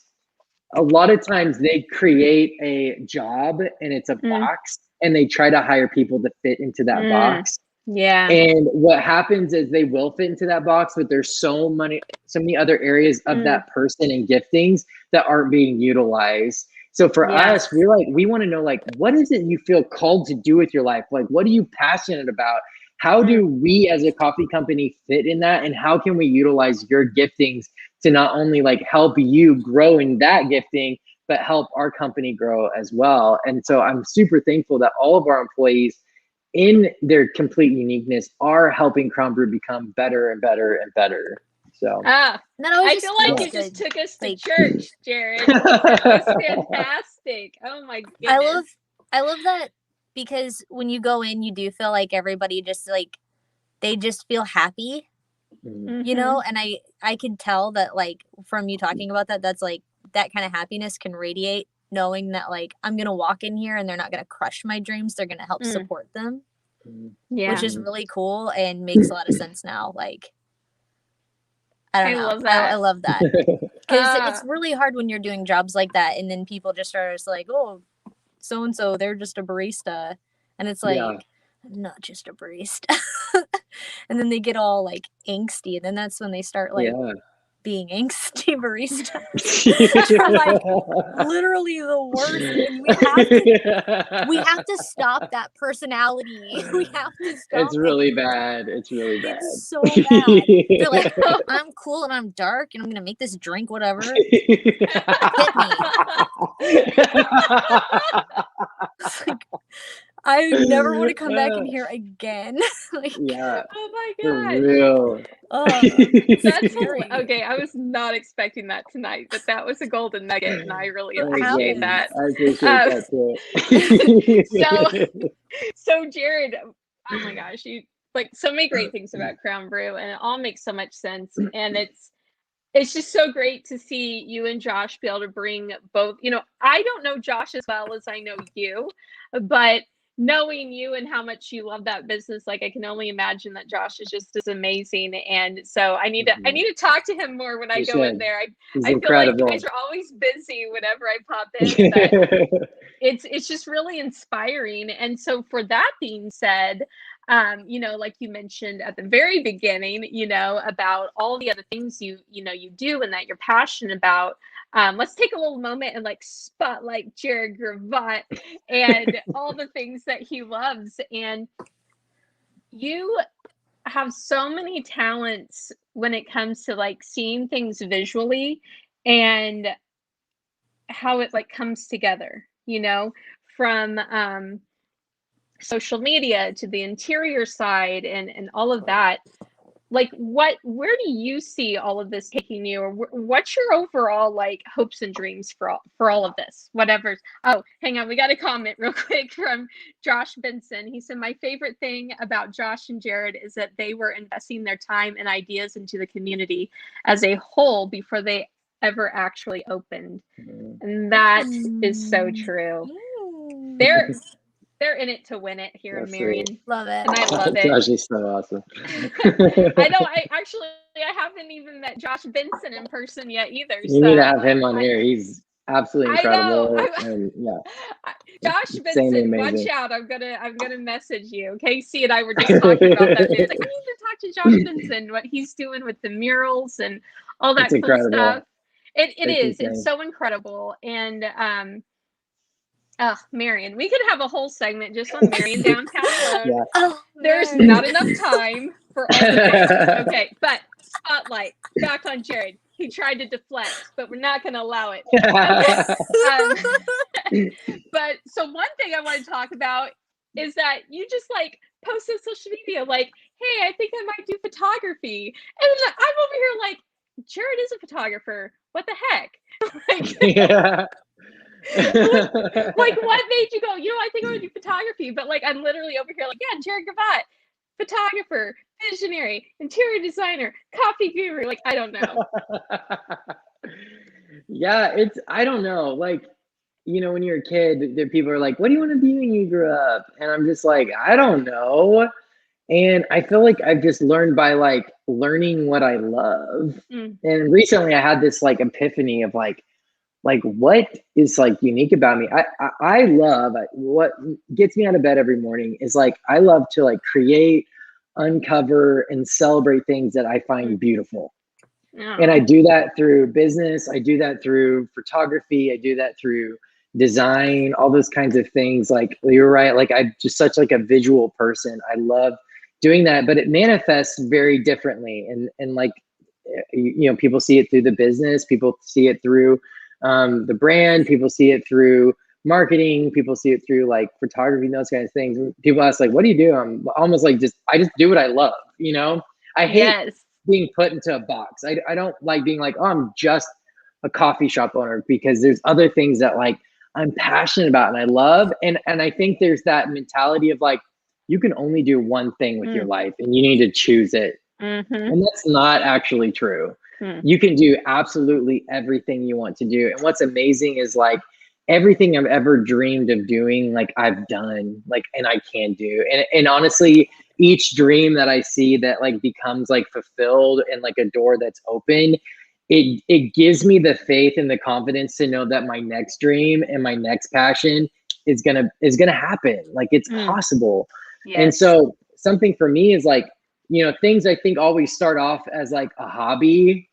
a lot of times they create a job and it's a box, and they try to hire people to fit into that box. Yeah. And what happens is they will fit into that box, but there's so many other areas of that person and giftings that aren't being utilized. So for us, we're like, we want to know, like, what is it you feel called to do with your life? Like, what are you passionate about? How do we as a coffee company fit in that? And how can we utilize your giftings to not only like help you grow in that gifting, but help our company grow as well? And so I'm super thankful that all of our employees, in their complete uniqueness, are helping Crown Brew become better and better and better. So I feel like you just took us to church, Jared. That was fantastic. Oh my goodness. I love that, because when you go in, you do feel like everybody just like, they just feel happy, and I can tell that, like, from you talking about that, that's like, that kind of happiness can radiate, knowing that like, I'm going to walk in here and they're not going to crush my dreams. They're going to help support them, which is really cool and makes a lot of sense now. Like, I don't know. Love that. I love that, because it's really hard when you're doing jobs like that, and then people just are just like, oh, so-and-so, they're just a barista. And it's like, I'm not just a barista. And then they get all like angsty, and then that's when they start like being angsty baristas. Like, literally the worst. And we have to stop that personality. We have to stop. It's really bad. It's really bad. It's so bad. They're like, I'm cool and I'm dark and I'm gonna make this drink whatever. Hit me. Like, I never want to come back in here again. Like, oh my god, god, for real. That's okay. I was not expecting that tonight, but that was a golden nugget, and I really appreciate that. I appreciate that too. So Jared, oh my gosh, you like so many great things about Crown Brew, and it all makes so much sense. And it's just so great to see you and Josh be able to bring both. I don't know Josh as well as I know you, but knowing you and how much you love that business, like, I can only imagine that Josh is just as amazing. And so I need to talk to him more when I go in there. I feel like you guys are always busy whenever I pop in, but it's just really inspiring. And so for that being said, you know, like you mentioned at the very beginning, you know, about all the other things you know, you do and that you're passionate about. Let's take a little moment and like spotlight Jared Gravatt and all the things that he loves. And you have so many talents when it comes to like seeing things visually and how it like comes together, you know, from social media to the interior side and all of that. Like where do you see all of this taking you, or what's your overall like hopes and dreams for all of this, whatever's. Oh, hang on, we got a comment real quick from Josh Benitone. He said, my favorite thing about Josh and Jared is that they were investing their time and ideas into the community as a whole before they ever actually opened. And that is so true. They're in it to win it here in Marion. Love it. And I love it. Josh is so awesome. I know. I haven't even met Josh Benitone in person yet either. You need to have him on here. He's absolutely incredible. And, yeah. Josh Benitone, watch out. I'm gonna message you. Casey and I were just talking about that. It's like, I need to talk to Josh Benitone, what he's doing with the murals and all that cool stuff. It is. It's so incredible. And Marion, we could have a whole segment just on Marion downtown alone. Yeah. Oh, there's not enough time for all the okay, but spotlight back on Jared. He tried to deflect, but we're not going to allow it. But so one thing I want to talk about is that you just like post on social media like, hey, I think I might do photography. And I'm over here like, Jared is a photographer. What the heck? Like, yeah. like what made you go, you know, I think I would do photography, but like I'm literally over here like, yeah, Jared Gravatt, photographer, visionary, interior designer, coffee guru. Like, I don't know. Yeah, I don't know. Like, you know, when you're a kid, people are like, what do you want to be when you grow up? And I'm just like, I don't know. And I feel like I've just learned by like learning what I love. And recently I had this like epiphany of like what is like unique about me. I love, what gets me out of bed every morning is like, I love to like create, uncover, and celebrate things that I find beautiful. And I do that through business. I do that through photography. I do that through design, all those kinds of things. Like, you're right. Like, I'm just such like a visual person. I love doing that, but it manifests very differently. And like, you know, people see it through the business, people see it through the brand, people see it through marketing, people see it through like photography and those kinds of things. People ask like, what do you do? I'm almost like, I just do what I love, you know? I hate being put into a box. I don't like being like, oh, I'm just a coffee shop owner, because there's other things that like I'm passionate about and I love. And I think there's that mentality of like, you can only do one thing with your life and you need to choose it. And that's not actually true. You can do absolutely everything you want to do. And what's amazing is like everything I've ever dreamed of doing, like I've done, like, and I can do. And honestly, each dream that I see that like becomes like fulfilled and like a door that's open, it gives me the faith and the confidence to know that my next dream and my next passion is gonna happen. Like, it's possible. And so something for me is like, you know, things I think always start off as like a hobby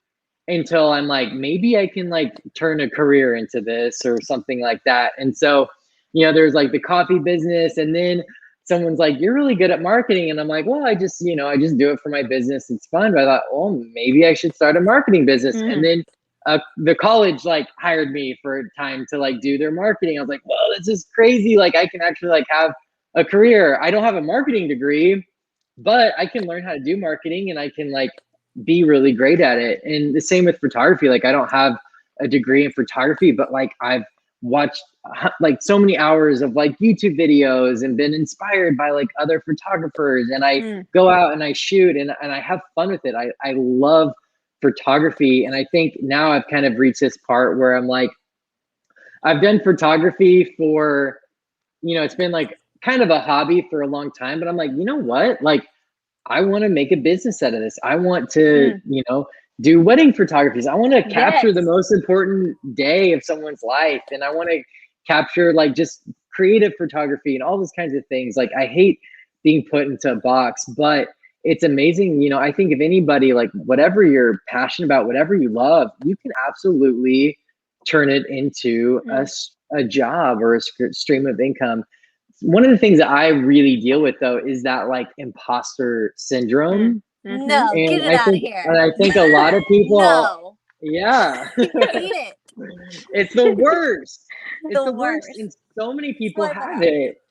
until I'm like, maybe I can like turn a career into this or something like that. And so, you know, there's like the coffee business, and then someone's like, you're really good at marketing. And I'm like, well, I just do it for my business. It's fun. But I thought, well, maybe I should start a marketing business. And then the college like hired me for a time to like do their marketing. I was like, well, this is crazy. Like, I can actually like have a career. I don't have a marketing degree, but I can learn how to do marketing and I can like be really great at it. And the same with photography. Like, I don't have a degree in photography, but like I've watched like so many hours of like YouTube videos and been inspired by like other photographers. And I go out and I shoot and I have fun with it. I love photography. And I think now I've kind of reached this part where I'm like, I've done photography for, you know, it's been like kind of a hobby for a long time, but I'm like, you know what? Like, I want to make a business out of this. I want to, you know, do wedding photography. I want to capture the most important day of someone's life. And I want to capture like just creative photography and all those kinds of things. Like, I hate being put into a box. But it's amazing, you know, I think if anybody, like whatever you're passionate about, whatever you love, you can absolutely turn it into a job or a stream of income. One of the things that I really deal with though is that like imposter syndrome. No, And get it out of here. And I think a lot of people, No. yeah, Hate it. it's the worst. It's the worst. And so many people Swipe it have up. it.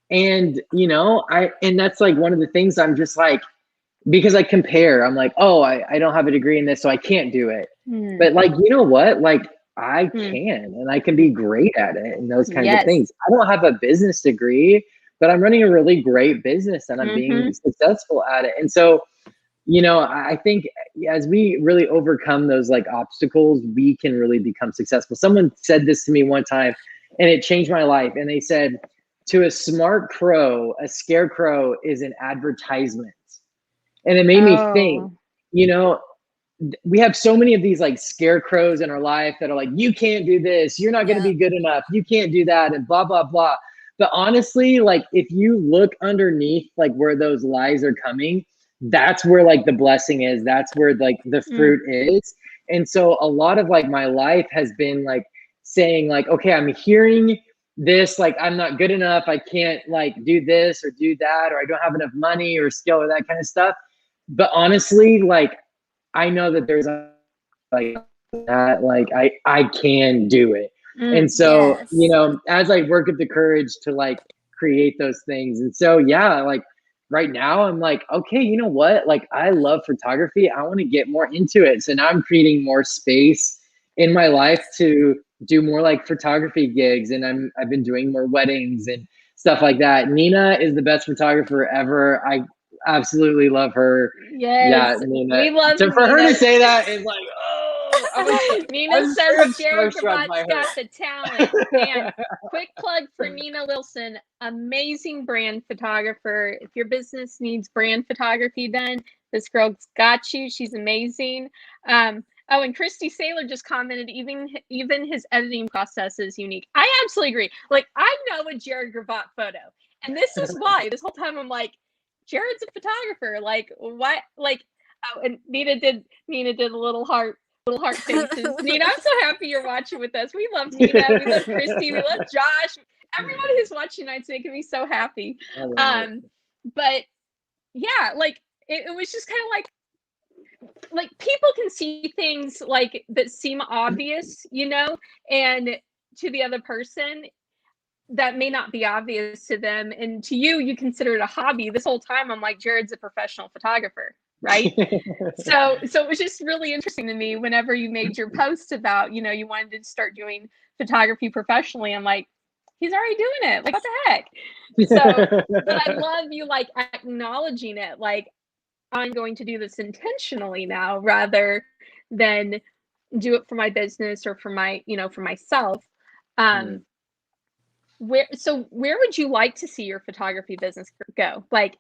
And, you know, and that's like one of the things I'm just like, because I compare, I'm like, oh, I don't have a degree in this, so I can't do it. But like, you know what? Like I can, and I can be great at it and those kinds of things. I don't have a business degree, but I'm running a really great business and I'm being successful at it. And so, you know, I think as we really overcome those like obstacles, we can really become successful. Someone said this to me one time and it changed my life. And they said, to a smart crow, a scarecrow is an advertisement. And it made me think, you know, we have so many of these like scarecrows in our life that are like, you can't do this, you're not going to be good enough, you can't do that, and blah, blah, blah. But honestly, like if you look underneath like where those lies are coming, that's where like the blessing is. That's where like the fruit is. And so a lot of like my life has been like saying like, okay, I'm hearing this, like I'm not good enough, I can't like do this or do that, or I don't have enough money or skill or that kind of stuff. But honestly, like I know that there's like that, like I can do it. And so, you know, as I work with the courage to like create those things. And so, yeah, like right now I'm like, okay, you know what? Like I love photography. I want to get more into it. So now I'm creating more space in my life to do more like photography gigs. And I've been doing more weddings and stuff like that. Nina is the best photographer ever. I absolutely love her. Yes, yeah, Nina. we love so for Nina. her to say that is like, oh, Nina says Jared starstruck Gravatt's got the talent. And quick plug for Nina Wilson, amazing brand photographer. If your business needs brand photography done, this girl's got you. She's amazing. Oh, and Christy Saylor just commented, even his editing process is unique. I absolutely agree. Like I know a Jared Gravatt photo, and this is why this whole time I'm like, Jared's a photographer. Like what? Like, oh, and Nina did a little heart faces. Nina, I'm so happy you're watching with us. We love Nina. We love Christy. We love Josh. Everybody who's watching tonight making me so happy. But yeah, like it was just kind of like people can see things like that seem obvious, you know, and to the other person that may not be obvious to them, and to you, you consider it a hobby. This whole time I'm like, Jared's a professional photographer, right? so it was just really interesting to me whenever you made your post about, you know, you wanted to start doing photography professionally. I'm like, he's already doing it, like what the heck. So but I love you like acknowledging it, like I'm going to do this intentionally now rather than do it for my business or for my, you know, for myself. Where would you like to see your photography business go? Like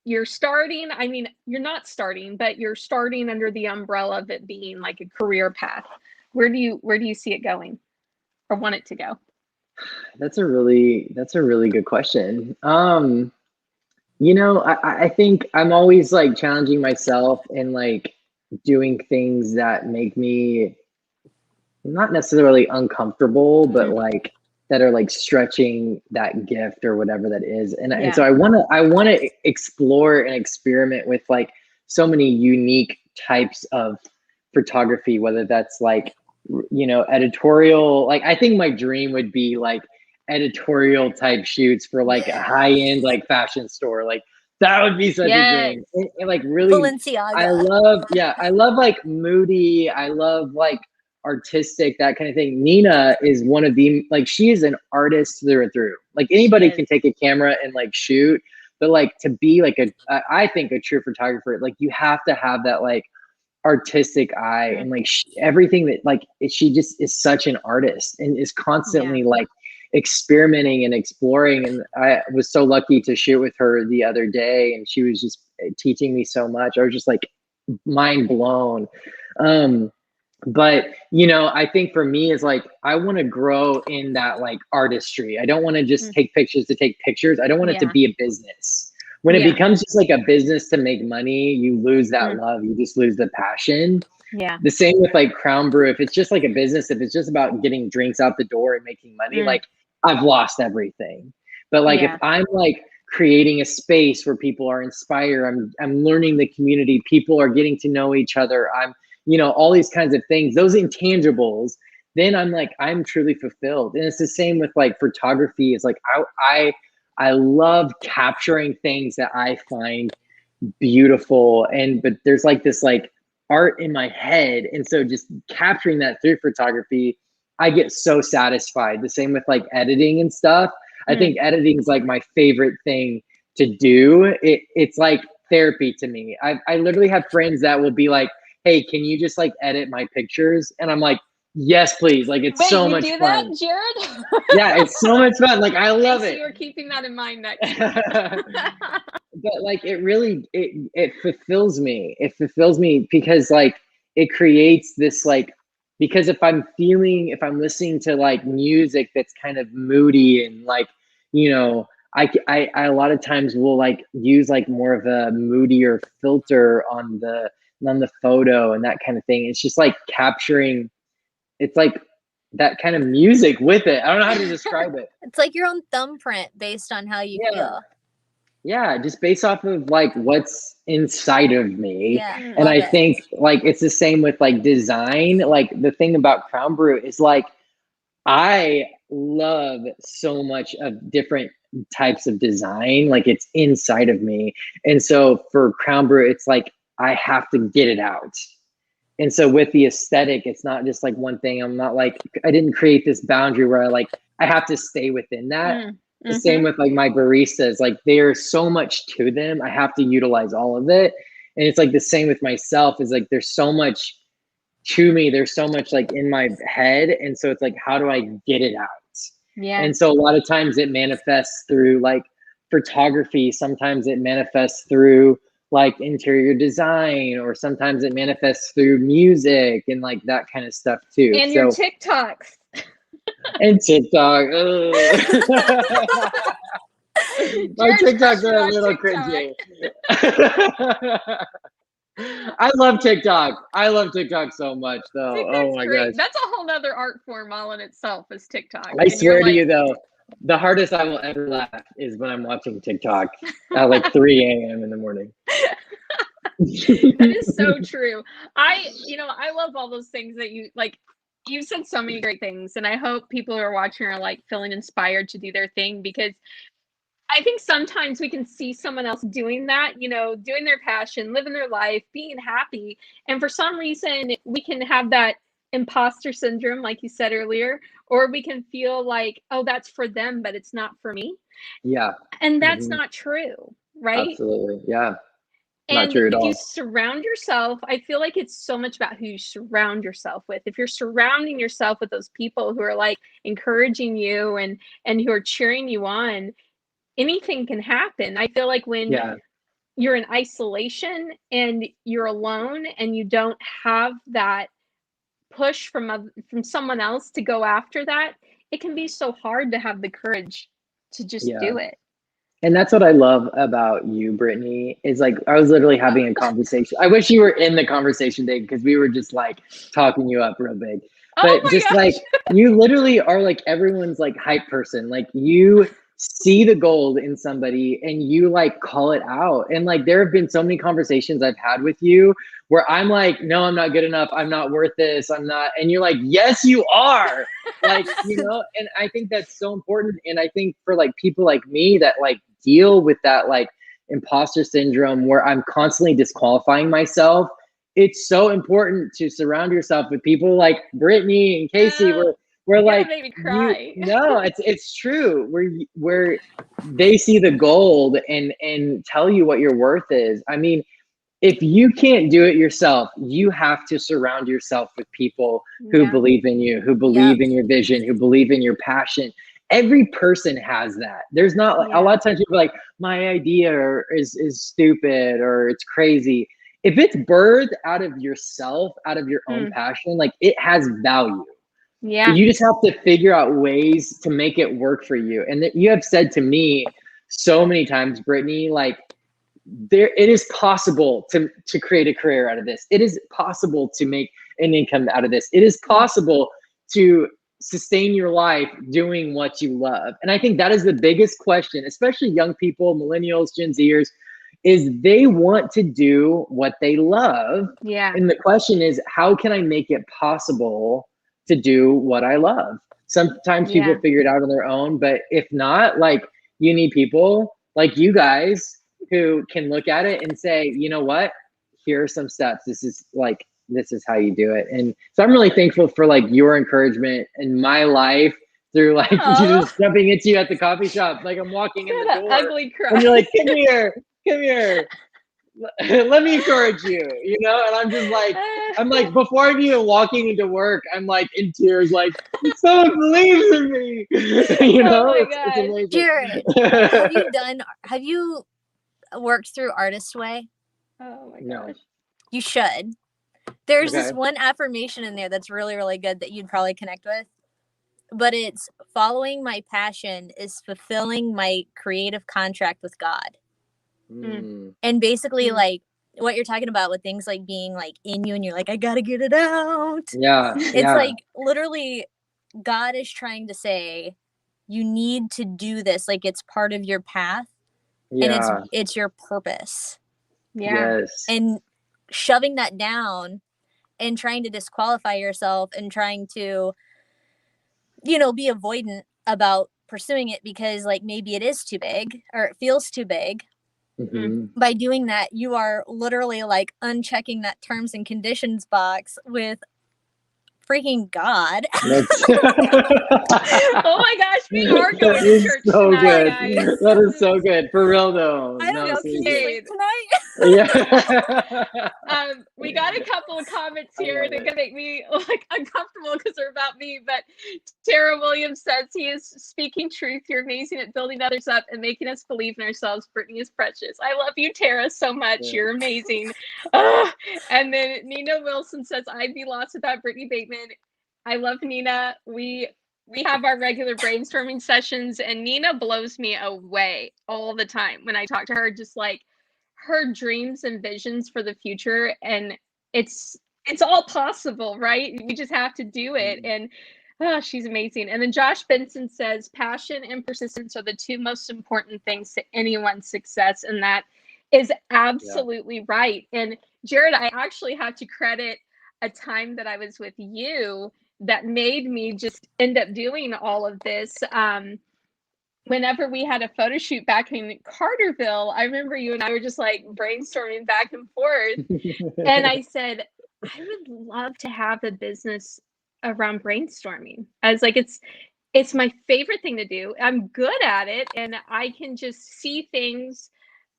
you're starting, I mean, you're not starting, but you're starting under the umbrella of it being like a career path. Where do you see it going or want it to go? That's a really good question. You know, I think I'm always like challenging myself and like doing things that make me not necessarily uncomfortable, but like that are like stretching that gift or whatever that is. And so I want to explore and experiment with like so many unique types of photography, whether that's like, you know, editorial. Like I think my dream would be like editorial type shoots for like a high-end like fashion store. Like that would be such a dream. And like really Balenciaga. I love like moody, I love like artistic, that kind of thing. Nina is one of the, like, she is an artist through and through. Like anybody can take a camera and like shoot, but like to be like I think a true photographer, like you have to have that like artistic eye and like everything that like she just is such an artist and is constantly like experimenting and exploring. And I was so lucky to shoot with her the other day, and she was just teaching me so much. I was just like mind blown. But you know, I think for me is like I want to grow in that like artistry. I don't want to just take pictures to take pictures. I don't want it to be a business. when it becomes just like a business to make money, you lose that love. You just lose the passion. Yeah. The same with like Crown Brew. If it's just like a business, if it's just about getting drinks out the door and making money, like I've lost everything. But like if I'm like creating a space where people are inspired, I'm learning the community, people are getting to know each other, I'm, you know, all these kinds of things, those intangibles, then I'm like, I'm truly fulfilled. And it's the same with like photography. It's like I love capturing things that I find beautiful, but there's like this like art in my head, and so just capturing that through photography, I get so satisfied. The same with like editing and stuff. I think editing is like my favorite thing to do. It's like therapy to me. I literally have friends that will be like, hey, can you just like edit my pictures? And I'm like, yes, please. Like it's so much fun. That, Jared? Yeah, it's so much fun. Like I love it. You're keeping that in mind next time. But like it really it fulfills me. It fulfills me because like it creates this like, because if I'm listening to like music that's kind of moody and like, you know, I a lot of times will like use like more of a moodier filter on the photo and that kind of thing. It's just like capturing, it's like that kind of music with it. I don't know how to describe it. It's like your own thumbprint based on how you feel. Yeah, just based off of like what's inside of me. Yeah, and I think like it's the same with like design. Like the thing about Crown Brew is like I love so much of different types of design. Like it's inside of me. And so for Crown Brew, it's like I have to get it out. And so with the aesthetic, it's not just like one thing. I'm not like, I didn't create this boundary where I have to stay within that. The same with like my baristas, like there's so much to them. I have to utilize all of it. And it's like the same with myself, is like, there's so much to me. There's so much like in my head. And so it's like, how do I get it out? Yeah. And so a lot of times it manifests through like photography. Sometimes it manifests through like interior design, or sometimes it manifests through music and like that kind of stuff too. And your TikToks. And TikTok. My TikToks are a little cringy. I love TikTok. I love TikTok so much though. Oh my gosh. That's a whole nother art form all in itself, is TikTok. I swear to you though, the hardest I will ever laugh is when I'm watching TikTok at like 3 a.m. in the morning. That is so true. I love all those things that you like. You've said so many great things, and I hope people who are watching are like feeling inspired to do their thing, because I think sometimes we can see someone else doing that, you know, doing their passion, living their life, being happy. And for some reason we can have that imposter syndrome, like you said earlier, or we can feel like, oh, that's for them, but it's not for me. Yeah. And that's not true, right? Absolutely. Yeah. And not true at all. If you surround yourself, I feel like it's so much about who you surround yourself with. If you're surrounding yourself with those people who are like encouraging you and who are cheering you on, anything can happen. I feel like when you're in isolation and you're alone and you don't have that push from someone else to go after that, it can be so hard to have the courage to just do it. And that's what I love about you, Brittany, is like, I was literally having a conversation. I wish you were in the conversation, Dave, because we were just like talking you up real big. But just like, you literally are like everyone's like hype person. Like you see the gold in somebody and you like call it out. And like, there have been so many conversations I've had with you where I'm like, no, I'm not good enough. I'm not worth this. I'm not. And you're like, yes, you are. Like, you know, and I think that's so important. And I think for like people like me that like deal with that like imposter syndrome where I'm constantly disqualifying myself, it's so important to surround yourself with people like Brittany and Casey. We're like, made me cry. No, it's true. Where they see the gold and tell you what your worth is. I mean, if you can't do it yourself, you have to surround yourself with people who believe in you, who believe in your vision, who believe in your passion. Every person has that. There's not like a lot of times people are like, my idea is stupid or it's crazy. If it's birthed out of yourself, out of your own passion, like it has value. Yeah. You just have to figure out ways to make it work for you. And that you have said to me so many times, Brittany, like it is possible to create a career out of this. It is possible to make an income out of this. It is possible to sustain your life doing what you love. And I think that is the biggest question, especially young people, millennials, Gen Zers, is they want to do what they love. Yeah. And the question is, how can I make it possible to do what I love? Sometimes people figure it out on their own, but if not, like, you need people like you guys who can look at it and say, you know what, here are some steps. This is how you do it. And so I'm really thankful for like your encouragement in my life through like just jumping into you at the coffee shop. Like I'm walking in the door ugly cry. and you're like, come here. Let me encourage you, you know? And I'm just like, before I'm even walking into work, I'm like in tears, like, someone believes in me. You know? Oh my it's amazing. Jared, have you worked through Artist Way? Oh my gosh. No. You should. There's this one affirmation in there that's really, really good that you'd probably connect with. But it's following my passion is fulfilling my creative contract with God. And basically like what you're talking about with things like being like in you and you're like, I gotta get it out. It's like literally God is trying to say you need to do this. Like it's part of your path and it's your purpose. Yes. And shoving that down and trying to disqualify yourself and trying to, you know, be avoidant about pursuing it because like maybe it is too big or it feels too big. By doing that, you are literally like unchecking that terms and conditions box with freaking God. Oh my gosh, we are going to church so tonight, good. guys. That is so good. For real though. I don't know if he's like tonight. We got a couple of comments here that are gonna make me like uncomfortable because they're about me. But Tara Williams says he is speaking truth. You're amazing at building others up and making us believe in ourselves. Brittany is precious. I love you, Tara, so much. Yeah. You're amazing. And then Nina Wilson says, I'd be lost without Brittany Bateman. I love Nina. We have our regular brainstorming sessions, and Nina blows me away all the time when I talk to her. Just like her dreams and visions for the future, and it's all possible, right? We just have to do it. And she's amazing. And then Josh Benson says passion and persistence are the two most important things to anyone's success, and that is absolutely right. And Jared, I actually have to credit a time that I was with you that made me just end up doing all of this. Whenever we had a photo shoot back in Carterville, I remember you and I were just like brainstorming back and forth. And I said, I would love to have a business around brainstorming. I was like, it's my favorite thing to do. I'm good at it. And I can just see things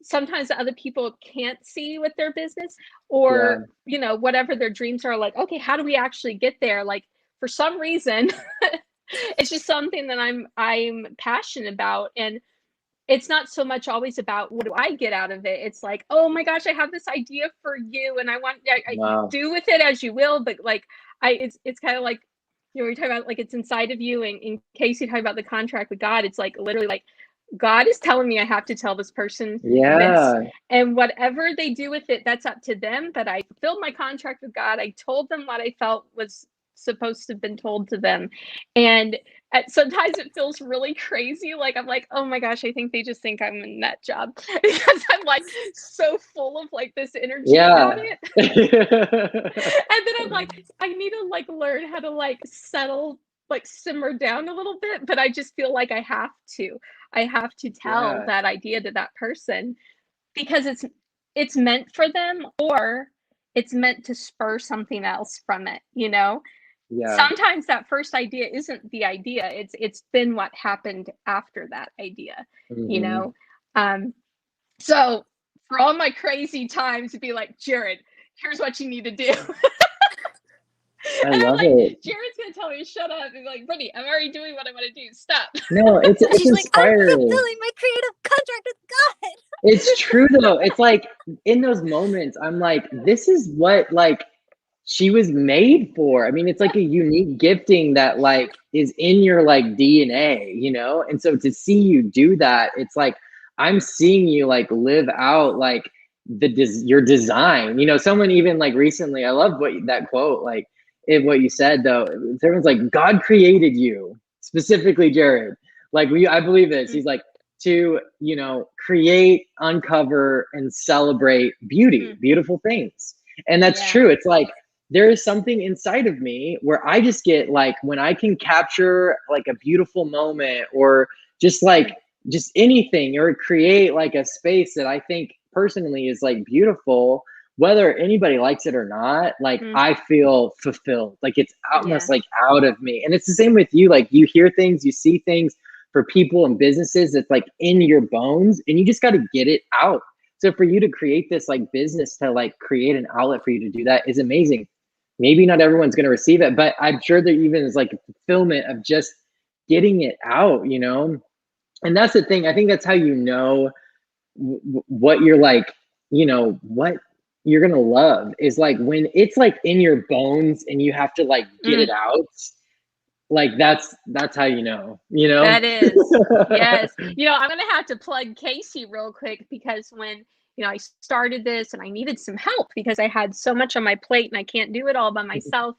sometimes that other people can't see with their business or, you know, whatever their dreams are. Like, okay, how do we actually get there? Like, for some reason, it's just something that I'm passionate about. And it's not so much always about what do I get out of it. It's like, oh my gosh, I have this idea for you, and I do with it as you will. But like, it's kind of like, you know, we're talking about like it's inside of you. And in case you talk about the contract with God, it's like literally like God is telling me I have to tell this person this, and whatever they do with it, that's up to them. But I fulfilled my contract with God. I told them what I felt was supposed to have been told to them. And sometimes it feels really crazy. Like I'm like, oh my gosh, I think they just think I'm in that job because I'm like so full of like this energy about it. And then I'm like, I need to like learn how to like settle, like simmer down a little bit. But I just feel like I have to tell that idea to that person because it's meant for them, or it's meant to spur something else from it, you know? Sometimes that first idea isn't the idea. It's been what happened after that idea, you know? So for all my crazy times to be like, Jared, here's what you need to do. I love it. Jared's gonna tell me to shut up and be like, Brittany, I'm already doing what I want to do. Stop. No, it's She's inspiring. like, I'm fulfilling my creative contract with God. It's true though. It's like in those moments, I'm like, this is what like she was made for. I mean, it's like a unique gifting that like is in your like DNA, you know? And so to see you do that, it's like, I'm seeing you like live out like your design. You know, someone even like recently, I love that quote, like what you said though. Everyone's like, God created you, specifically Jared. Like I believe this. He's like, to, you know, create, uncover, and celebrate beautiful things. And that's true. It's like there is something inside of me where I just get like, when I can capture like a beautiful moment or just like just anything, or create like a space that I think personally is like beautiful, whether anybody likes it or not, like I feel fulfilled. Like it's almost like out of me. And it's the same with you. Like you hear things, you see things for people and businesses that's like in your bones, and you just got to get it out. So for you to create this like business to like create an outlet for you to do that is amazing. Maybe not everyone's going to receive it, but I'm sure there even is like a fulfillment of just getting it out, you know? And that's the thing. I think that's how you know what you're like, you know, what you're going to love is like when it's like in your bones and you have to like get it out. Like that's how you know. That is. Yes. You know, I'm going to have to plug Casey real quick, because when, you know, I started this and I needed some help because I had so much on my plate and I can't do it all by myself.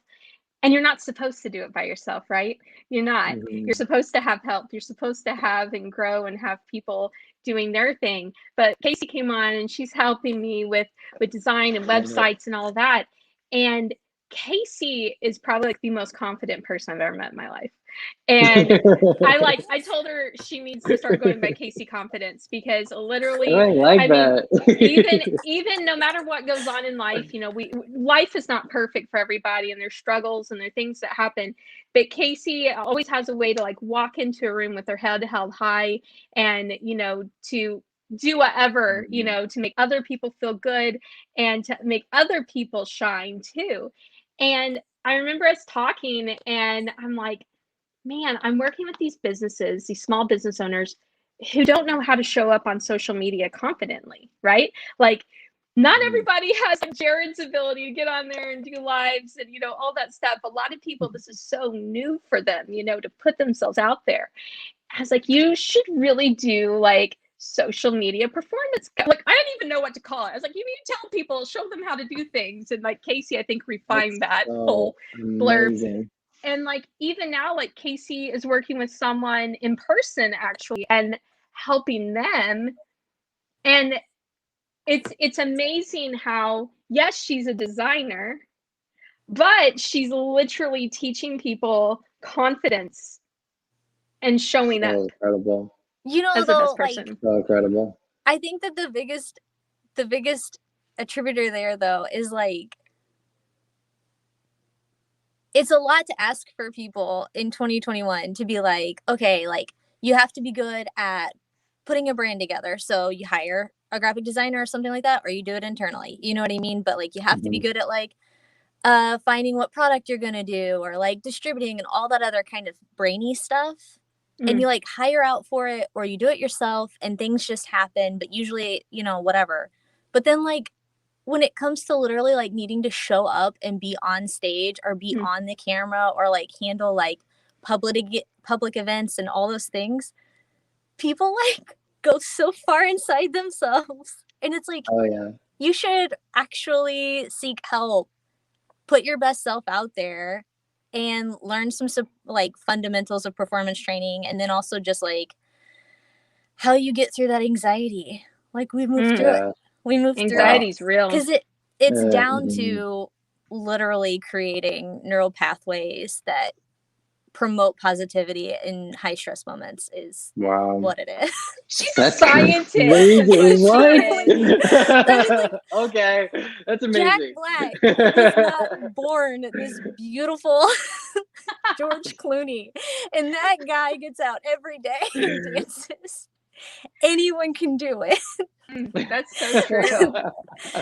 And you're not supposed to do it by yourself, right? You're not. You're supposed to have help. You're supposed to have and grow and have people doing their thing. But Casey came on and she's helping me with design and websites and all that. And Casey is probably like the most confident person I've ever met in my life. And I told her she needs to start going by Casey Confidence, because literally, I mean, even no matter what goes on in life, you know, life is not perfect for everybody, and there's struggles and there are things that happen. But Casey always has a way to like walk into a room with her head held high, and, you know, to do whatever, you know, to make other people feel good and to make other people shine too. And I remember us talking, and I'm like, man, I'm working with these businesses, these small business owners who don't know how to show up on social media confidently, right? Like, not everybody has like Jared's ability to get on there and do lives and, you know, all that stuff. A lot of people, this is so new for them, you know, to put themselves out there. I was like, you should really do like social media performance. Like, I didn't even know what to call it. I was like, you need to tell people, show them how to do things. And like Casey, I think, refined that whole blurb. And like even now, like Casey is working with someone in person actually and helping them. And it's amazing how, yes, she's a designer, but she's literally teaching people confidence and showing up. Incredible. You know, as though, like, so incredible. I think that the biggest attributor there though is like, it's a lot to ask for people in 2021 to be like, okay, like you have to be good at putting a brand together. So you hire a graphic designer or something like that, or you do it internally. You know what I mean? But like you have to be good at like finding what product you're going to do, or like distributing and all that other kind of brainy stuff. And you like hire out for it, or you do it yourself and things just happen, but usually, you know, whatever. But then like when it comes to literally like needing to show up and be on stage or be on the camera or like handle like public events and all those things, people like go so far inside themselves. And it's like, you should actually seek help, put your best self out there, and learn some like fundamentals of performance training, and then also just like how you get through that anxiety. Like we moved through it. We moved through it. Anxiety's real. Because it's down to literally creating neural pathways that promote positivity in high stress moments is what it is. She's a scientist. Okay, that's amazing. Jack Black was not born this beautiful George Clooney, and that guy gets out every day and dances. Anyone can do it. That's so true.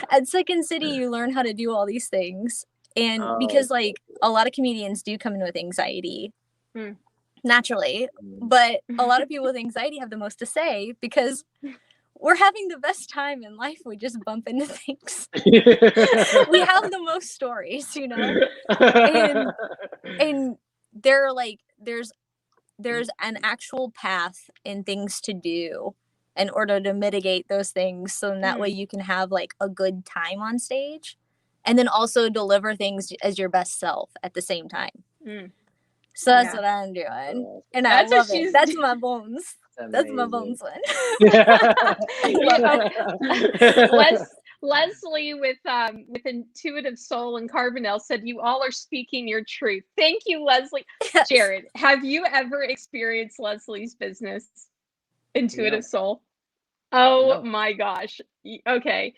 At Second City, you learn how to do all these things, and because like a lot of comedians do come in with anxiety naturally, but a lot of people with anxiety have the most to say because we're having the best time in life. We just bump into things. We have the most stories, you know, and they're like there's an actual path and things to do in order to mitigate those things. So in that way you can have like a good time on stage and then also deliver things as your best self at the same time. So that's what I'm doing. And I love it. That's my bones. That's my bones one. Leslie with Intuitive Soul and Carbonell said, "You all are speaking your truth." Thank you, Leslie. Yes. Jared, have you ever experienced Leslie's business, Intuitive Soul? Oh my gosh. Okay,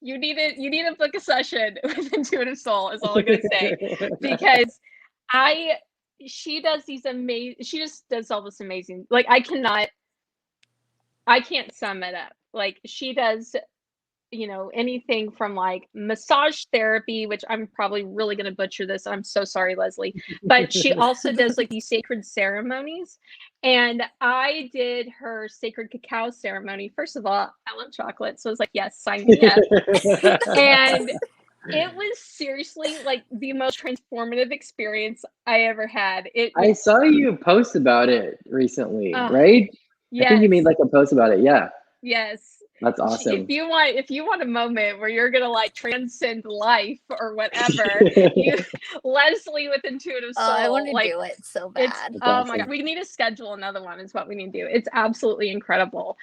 you need to book a session with Intuitive Soul. Is all I'm gonna say, because she does these amazing. She just does all this amazing. Like I can't sum it up. Like she does, anything from like massage therapy, which I'm probably really going to butcher this. I'm so sorry, Leslie. But she also does like these sacred ceremonies. And I did her sacred cacao ceremony. First of all, I love chocolate. So I was like, yes, sign me up. And it was seriously like the most transformative experience I ever had. I saw you post about it recently, right? Yes. I think you made like a post about it. Yeah. Yes. That's awesome. If you want a moment where you're gonna like transcend life or whatever, Leslie with Intuitive Soul. I want to do it so bad. Oh my God, we need to schedule another one. Is what we need to do. It's absolutely incredible.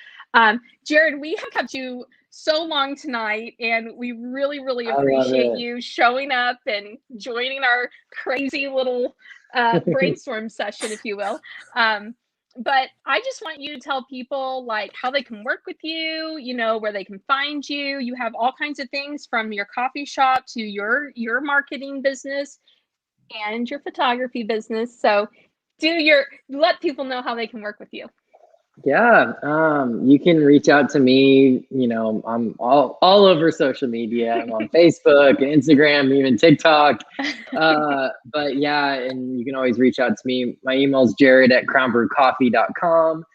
Jared, we have kept you so long tonight, and we really, really appreciate you showing up and joining our crazy little brainstorm session, if you will. But I just want you to tell people like how they can work with you, where they can find you. You have all kinds of things from your coffee shop to your marketing business and your photography business. So let people know how they can work with you. Yeah, you can reach out to me. I'm all over social media. I'm on Facebook, Instagram, even TikTok. But yeah, and you can always reach out to me. My email is jared@crownbrewcoffee.com.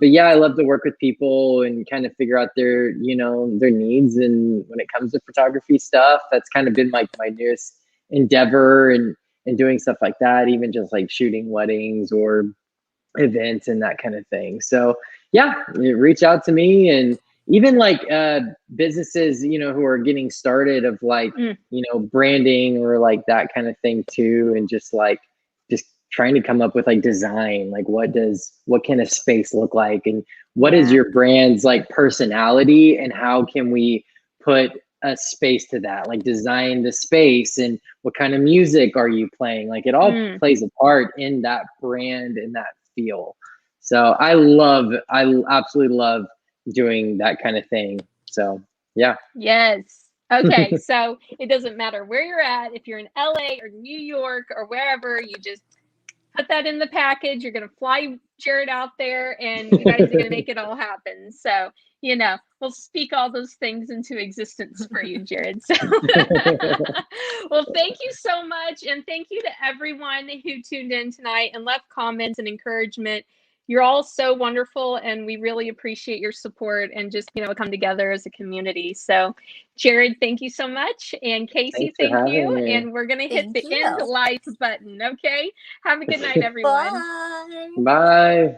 But yeah, I love to work with people and kind of figure out their needs. And when it comes to photography stuff, that's kind of been like my newest endeavor and doing stuff like that, even just like shooting weddings or events and that kind of thing. So yeah, reach out to me. And even like businesses, who are getting started of like, branding or like that kind of thing too. And just trying to come up with like design, like what can a space look like? And what is your brand's like personality, and how can we put a space to that, like design the space, and what kind of music are you playing? Like it all plays a part in that brand and that feel. So I absolutely love doing that kind of thing. So yeah. Yes. Okay. So it doesn't matter where you're at. If you're in LA or New York or wherever, you just put that in the package. You're going to fly Jared out there, and you guys are going to make it all happen. So, we'll speak all those things into existence for you, Jared. So, well, thank you so much. And thank you to everyone who tuned in tonight and left comments and encouragement. You're all so wonderful, and we really appreciate your support and just, come together as a community. So, Jared, thank you so much. And Casey, thank you. Me. And we're going to hit the end live button. Okay. Have a good night, everyone. Bye. Bye.